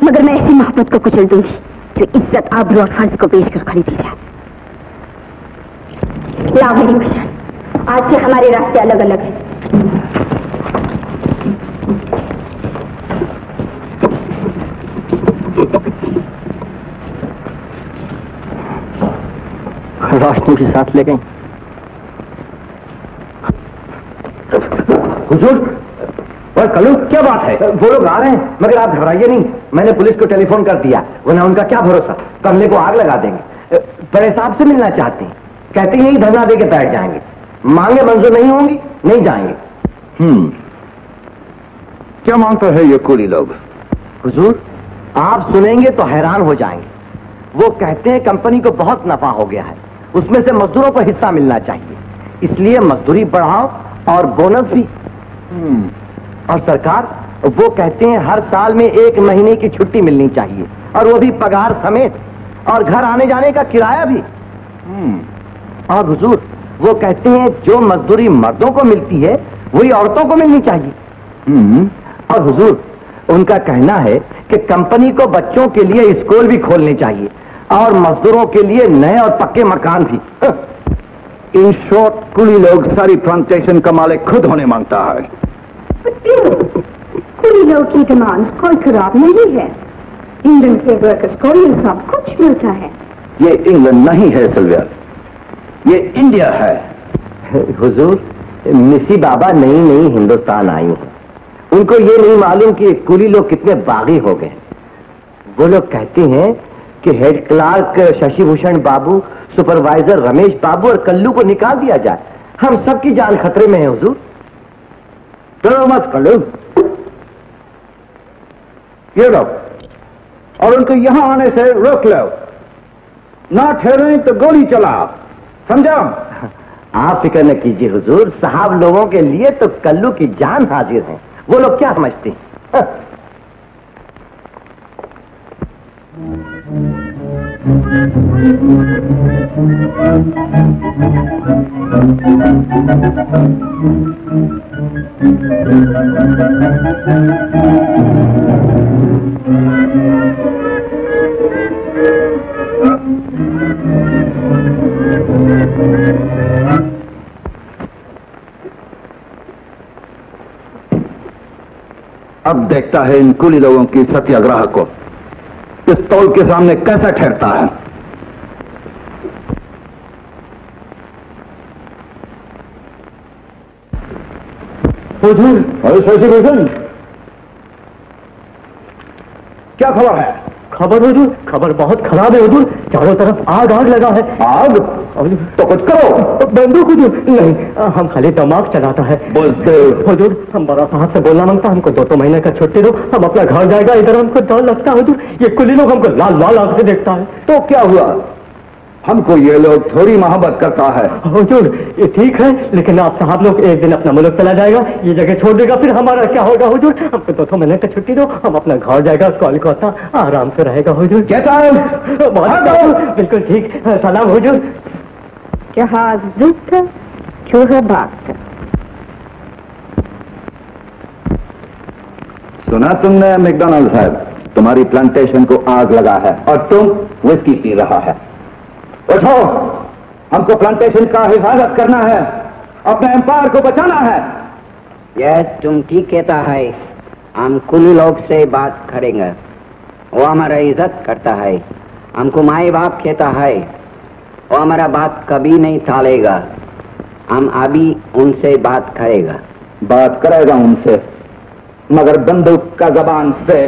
मगर मैं ऐसी मोहब्बत को कुचल दूंगी जो इज्जत, आबरू और फर्ज को बेचकर खरीदी जाए। लाओ मेरी मशाल, आज से हमारे रास्ते अलग अलग हैं। रोशनी के साथ ले गई। हुजूर, और कलू क्या बात है? वो लोग आ रहे हैं, मगर आप घबराइए नहीं। मैंने पुलिस को टेलीफोन कर दिया, वरना उनका क्या भरोसा, कमरे को आग लगा देंगे। बड़े साहब से मिलना चाहते हैं, कहते हैं यही धरना दे के बैठ जाएंगे। मांगे मंजूर नहीं होंगी, नहीं जाएंगे। क्या मांगता है ये कुली लोग? हुजूर, आप सुनेंगे तो हैरान हो जाएंगे। वो कहते हैं कंपनी को बहुत नफा हो गया है, उसमें से मजदूरों को हिस्सा मिलना चाहिए, इसलिए मजदूरी बढ़ाओ और बोनस भी। और सरकार, वो कहते हैं हर साल में 1 महीने की छुट्टी मिलनी चाहिए, और वो भी पगार समेत, और घर आने जाने का किराया भी। और हुजूर, वो कहते हैं जो मजदूरी मर्दों को मिलती है वही औरतों को मिलनी चाहिए। और हुजूर, उनका कहना है कि कंपनी को बच्चों के लिए स्कूल भी खोलने चाहिए और मजदूरों के लिए नए और पक्के मकान भी। इन शॉर्ट, कुली लोग सारी प्लांटेशन का मालिक खुद होने मांगता है। कुली लोग की डिमांड कोई खराब नहीं है। इंग्लैंड के वर्कर्स को ये सब कुछ मिलता है। ये इंग्लैंड नहीं है सिल्विया, ये इंडिया है। हुजूर, मिसी बाबा नई नई हिंदुस्तान आई हैं। उनको ये नहीं मालूम कि कुली लोग कितने बागी हो गए। वो लोग कहते हैं कि हेड क्लार्क शशिभूषण बाबू, सुपरवाइजर रमेश बाबू और कल्लू को निकाल दिया जाए। हम सबकी जान खतरे में है हुजूर। डरो मत कल्लू, ये लो और उनको यहां आने से रोक लो। ना ठहरे तो गोली चला, समझा? आप फिक्र न कीजिए हुजूर, साहब लोगों के लिए तो कल्लू की जान हाजिर है। वो लोग क्या समझते हैं? अब देखता है इन कुली लोगों की सत्याग्रह को पिस्तौल के सामने कैसा ठहरता है। हुजूर, शशिभूषण, क्या खबर है? खबर हुजूर, खबर बहुत खराब है हुजूर। चारों तरफ आग आग लगा है। आग? तो कुछ करो। बंदूक हुजूर? नहीं, हम खाली दिमाग चलाता है। बोलते हुजूर, हम बड़ा साहब से बोलना मांगता, हमको 2 महीने का छुट्टी दो, हम अपना घर जाएगा। इधर हमको डर लगता है हुजूर, ये कुली लोग हमको लाल लाल आंख से देखता है। तो क्या हुआ? हमको ये लोग थोड़ी मोहब्बत करता है। हुजूर, ये ठीक है, लेकिन आप साहब लोग एक दिन अपना मुल्क चला जाएगा, ये जगह छोड़ देगा, फिर हमारा क्या होगा हुजूर? हमको 2 महीने का छुट्टी दो, हम अपना घर जाएगा, कोलकाता आराम से रहेगा हुजूर। बिल्कुल ठीक। सलाम हुजूर। जहाज रुक, चूहा भाग। सुना तुमने मैकडॉनल्ड साहब, तुम्हारी प्लांटेशन को आग लगा है और तुम विस्की पी रहा है। उठो, हमको प्लांटेशन का हिफाजत करना है, अपने एम्पायर को बचाना है। यस, तुम ठीक कहता है। हम कुली लोग से बात करेंगे, वो हमारा इज्जत करता है। हमको माए बाप कहता है, वो हमारा बात कभी नहीं टालेगा। हम अभी उनसे बात करेगा। बात करेगा उनसे, मगर बंदूक का जबान से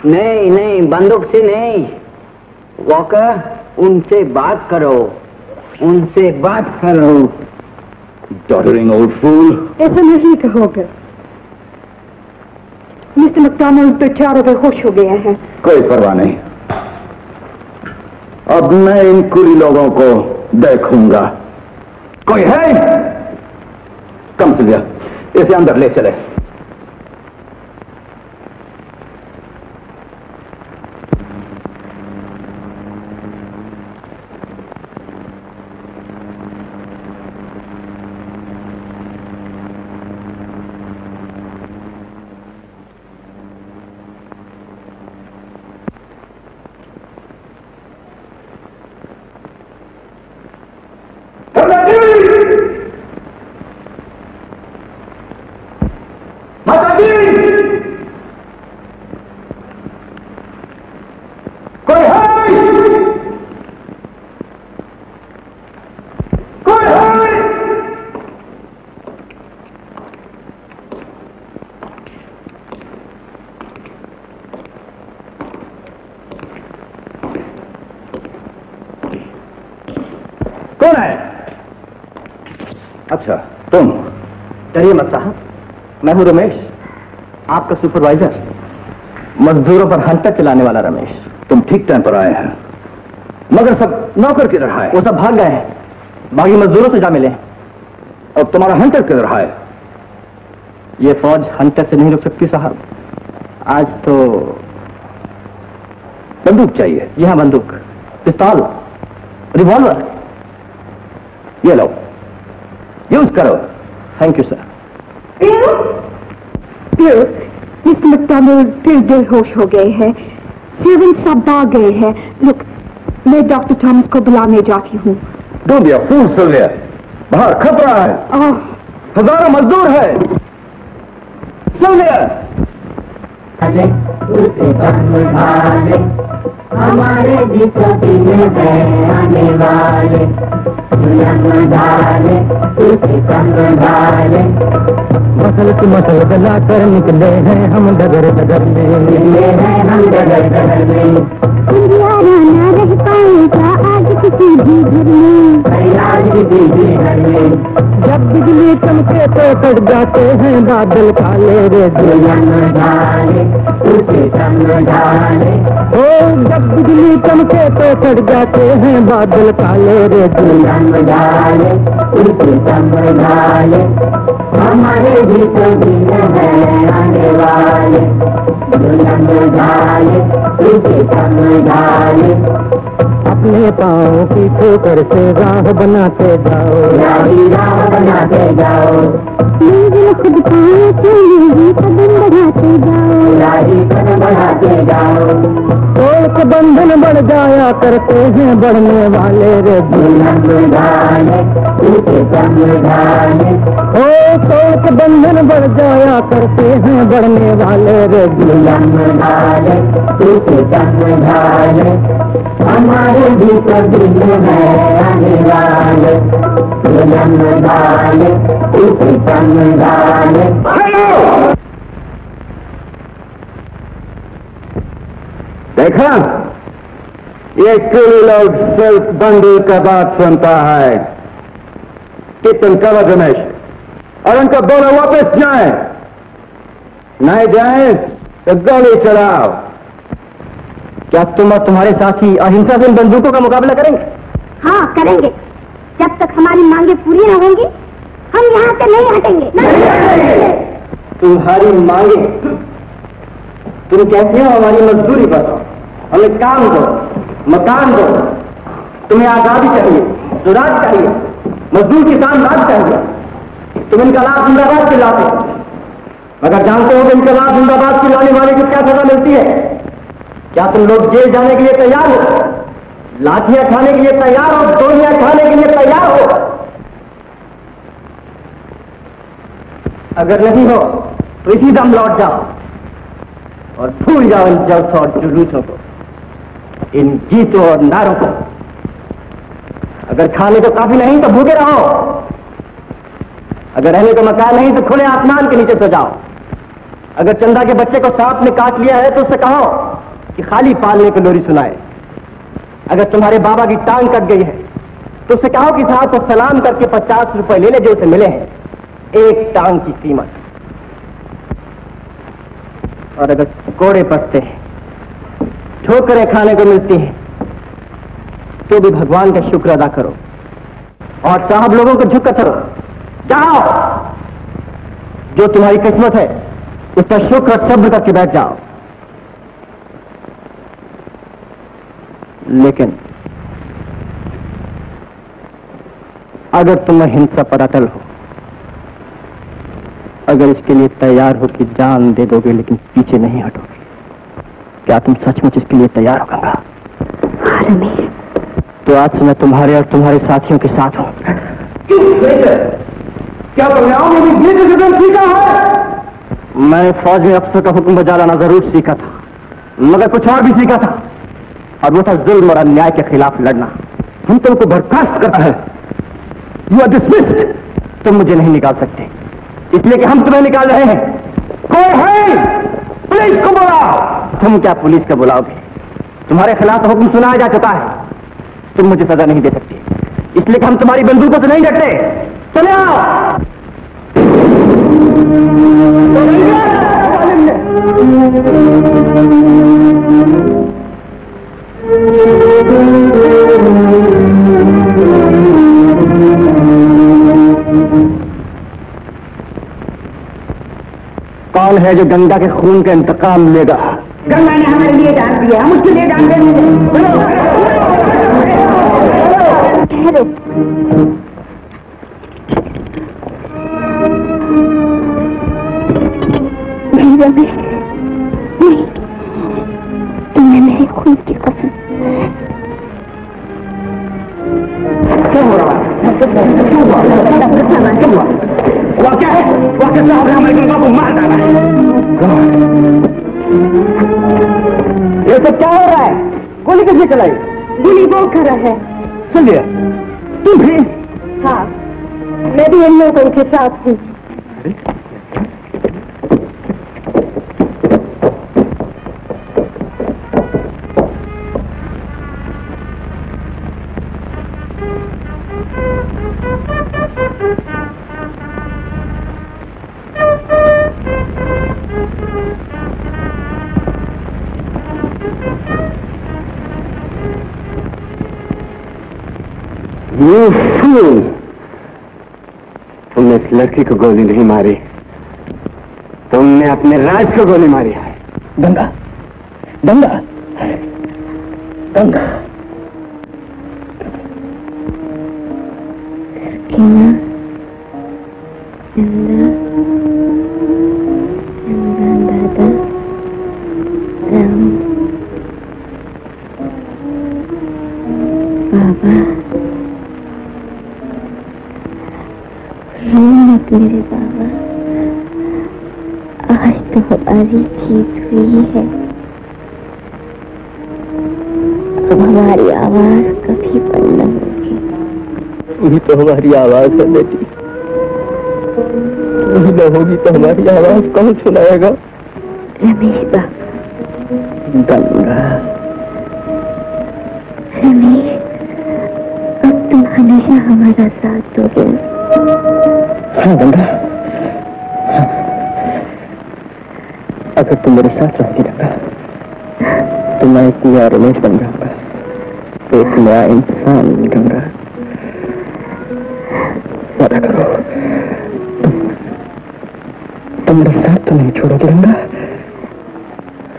नहीं। नहीं, बंदूक से नहीं। वॉकर, उनसे बात करो, उनसे बात करो। डॉटरिंग ओल्ड फूल। ऐसा नहीं कहोगे। मिस्टर मैकडॉनल्ड बेचारे बेहोश हो गए हैं। कोई परवाह नहीं, अब मैं इन कुली लोगों को देखूंगा। कोई है? कम से गया, इसे अंदर ले चले। कौन है? अच्छा, तुम? डरिए मत साहब, मैं हूं रमेश, आपका सुपरवाइजर, मजदूरों पर हंटर चलाने वाला रमेश। तुम ठीक टाइम पर आए हैं, मगर सब नौकर किधर है? वो सब भाग गए हैं, बाकी मजदूरों से जा मिले। और तुम्हारा हंटर किधर है? ये फौज हंटर से नहीं रुक सकती साहब। आज तो बंदूक चाहिए। यह बंदूक, पिस्तौल, रिवॉल्वर, ये लो, यूज करो। Thank you sir. Mister McDonald फिर बेहोश हो गए हैं, सर्वेंट सब भाग गए हैं। लुक, मैं डॉक्टर थॉमस को बुलाने जाती हूँ। Don't be a fool Sylvia, बाहर खतरा है, हजारों मजदूर है। सिल्विया, हमारे भी तो दिन है आने वाले, मसल की मसल गला कर निकले हैं हम डगर डगर में, अंधियारा ना रह पाएगा आज किसी भी घर में, जब बिजली चमके तो कट जाते हैं बादल काले रे ओ जब बिजली चमके तो कट जाते हैं बादल काले रे हमारे भी तो दिन है आने वाले, अपने पाँव की ठोकर से राह बनाते जाओ, राह बनाते जाओ, मंजिल खुद पाए चलेगी कदम बढ़ाते जाओ, कदम बढ़ाते जाओ, तोड़ के बंधन बढ़ जाया करते हैं बढ़ने वाले रे ओ तोड़ के बंधन बढ़ जाया करते हैं बढ़ने वाले रे हमारे भी तो दिन है आने वाले, देखा, ये कुली लोग सिर्फ बंदूक का बात सुनता है कि तुम करो गणेश, और उनको बोलो वापस जाए, नहीं जाए तो गोली चलाओ। क्या तुम और तुम्हारे साथी अहिंसा से इन बंदूकों का मुकाबला करेंगे? हाँ करेंगे, जब तक हमारी मांगे पूरी न होंगी हम यहाँ से नहीं हटेंगे। तुम्हारी मांगे? तुम कहते हो हमारी मजदूरी बताओ, हमें काम दो, मकान दो, तुम्हें आजादी चाहिए, सुराज चाहिए, मजदूर किसान राज चाहिए, तुम इनकलाब जिंदाबाद चिल्लाते हो, मगर जानते हो कि इनकलाब जिंदाबाद चिल्लाने वाले को क्या सजा मिलती है? क्या तुम लोग जेल जाने के लिए तैयार हो, लाठियां खाने के लिए तैयार हो, गोलियां खाने के लिए तैयार हो? अगर नहीं हो तो इसी दम लौट जाओ और भूल जाओ इन जलसों और जुलूसों को, इन गीतों और नारों को। अगर खाने को काफी नहीं तो भूखे रहो, अगर रहने को मकान नहीं तो खुले आसमान के नीचे सो जाओ, अगर चंदा के बच्चे को सांप ने काट लिया है तो उससे कहो कि खाली पालने को लोरी सुनाए, अगर तुम्हारे बाबा की टांग कट गई है तो उससे कहो कि साहब को सलाम करके 50 रुपए ले ले जो उसे मिले हैं, एक टांग की कीमत। और अगर कोड़े पड़ते हैं, ठोकरें खाने को मिलती हैं, तो भी भगवान का शुक्र अदा करो और साहब लोगों को झुक करो। जाओ, जो तुम्हारी किस्मत है उसका शुक्र और सब्र करके बैठ जाओ। लेकिन अगर तुम अहिंसा पर अटल हो, अगर इसके लिए तैयार हो कि जान दे दोगे लेकिन पीछे नहीं हटोगे, क्या तुम सचमुच इसके लिए तैयार हो गंगा? हाँ रमेश। तो आज से मैं तुम्हारे और तुम्हारे साथियों के साथ हूं। क्या परिणाम में ये कदम सीखा है? मैंने फौज में अफसर का हुक्म बजा लाना जरूर सीखा था, मगर कुछ और भी सीखा था, और वो था जुल्म और अन्याय के खिलाफ लड़ना। हम तुमको बर्खास्त करता है। You are dismissed. तुम मुझे नहीं निकाल सकते, इसलिए कि हम तुम्हें निकाल रहे हैं। कोई है? पुलिस को बुलाओ। तुम क्या पुलिस को बुलाओगे? तुम्हारे खिलाफ हुक्म सुनाया जा चुका है, तुम मुझे सजा नहीं दे सकते, इसलिए कि हम तुम्हारी बंदूकों से नहीं डरते। चले आओ। कौन है जो गंगा के खून का इंतकाम लेगा? गंगा ने हमारे लिए जान दिया, हम उसके लिए जान देंगे। ठहरो, नहीं रमेश, नहीं, तुमने मेरे खून की कसम। क्या हो रहा है? क्या है? वाकई साहब ने हमारे गंगा को मार डाला है। ये सब क्या हो रहा है? गोली किसने चलाई? गोली वो कर रहा है। सुनिए, तुम्हें? हाँ, मैं भी इन लोगों के साथ हूँ। You fool! तुमने इस लड़की को गोली नहीं मारी, तुमने अपने राज को गोली मारी है। गंगा, गंगा, गंगा। सकीना, चंदा, चंदा दादा, राम, बाबा, रो मत मेरे बाबा, आज तो हमारी जीत हुई है। अब हमारी आवाज कभी बंद न होगी। वही तो हमारी आवाज है बेटी, वही न होगी तो हमारी आवाज कौन सुनाएगा? रमेश बाबा। गंगा। रमेश, अब तुम हमेशा हमारा साथ दोगे। हाँ गंगा, अगर तुम मेरे साथ रहोगी गंगा, तो मैं एक नया रमेश बन जाऊंगा, एक नया इंसान गंगा। वादा करो, तुम मेरा साथ तो नहीं छोड़ोगे गंगा?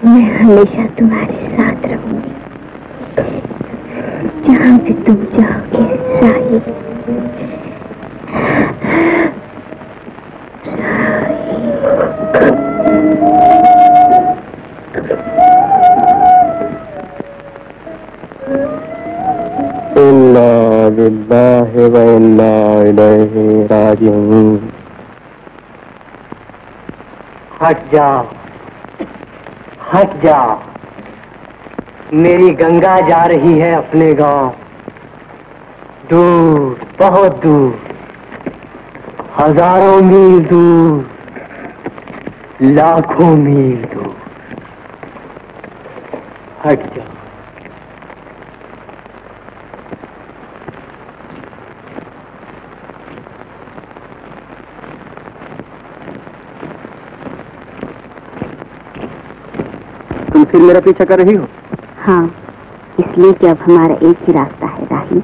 मैं हमेशा तुम्हारे साथ रहूंगी, जहाँ भी तुम जाओगे शाही। इन्ना लिल्लाहि व इन्ना इलैहि राजिऊन। हट जाओ, हट जाओ, मेरी गंगा जा रही है अपने गांव, दूर, बहुत दूर, हजारों मील दूर, लाखों मील दूर। हट जाओ। तुम फिर मेरा पीछा कर रही हो? हाँ, इसलिए कि अब हमारा एक ही रास्ता है राही।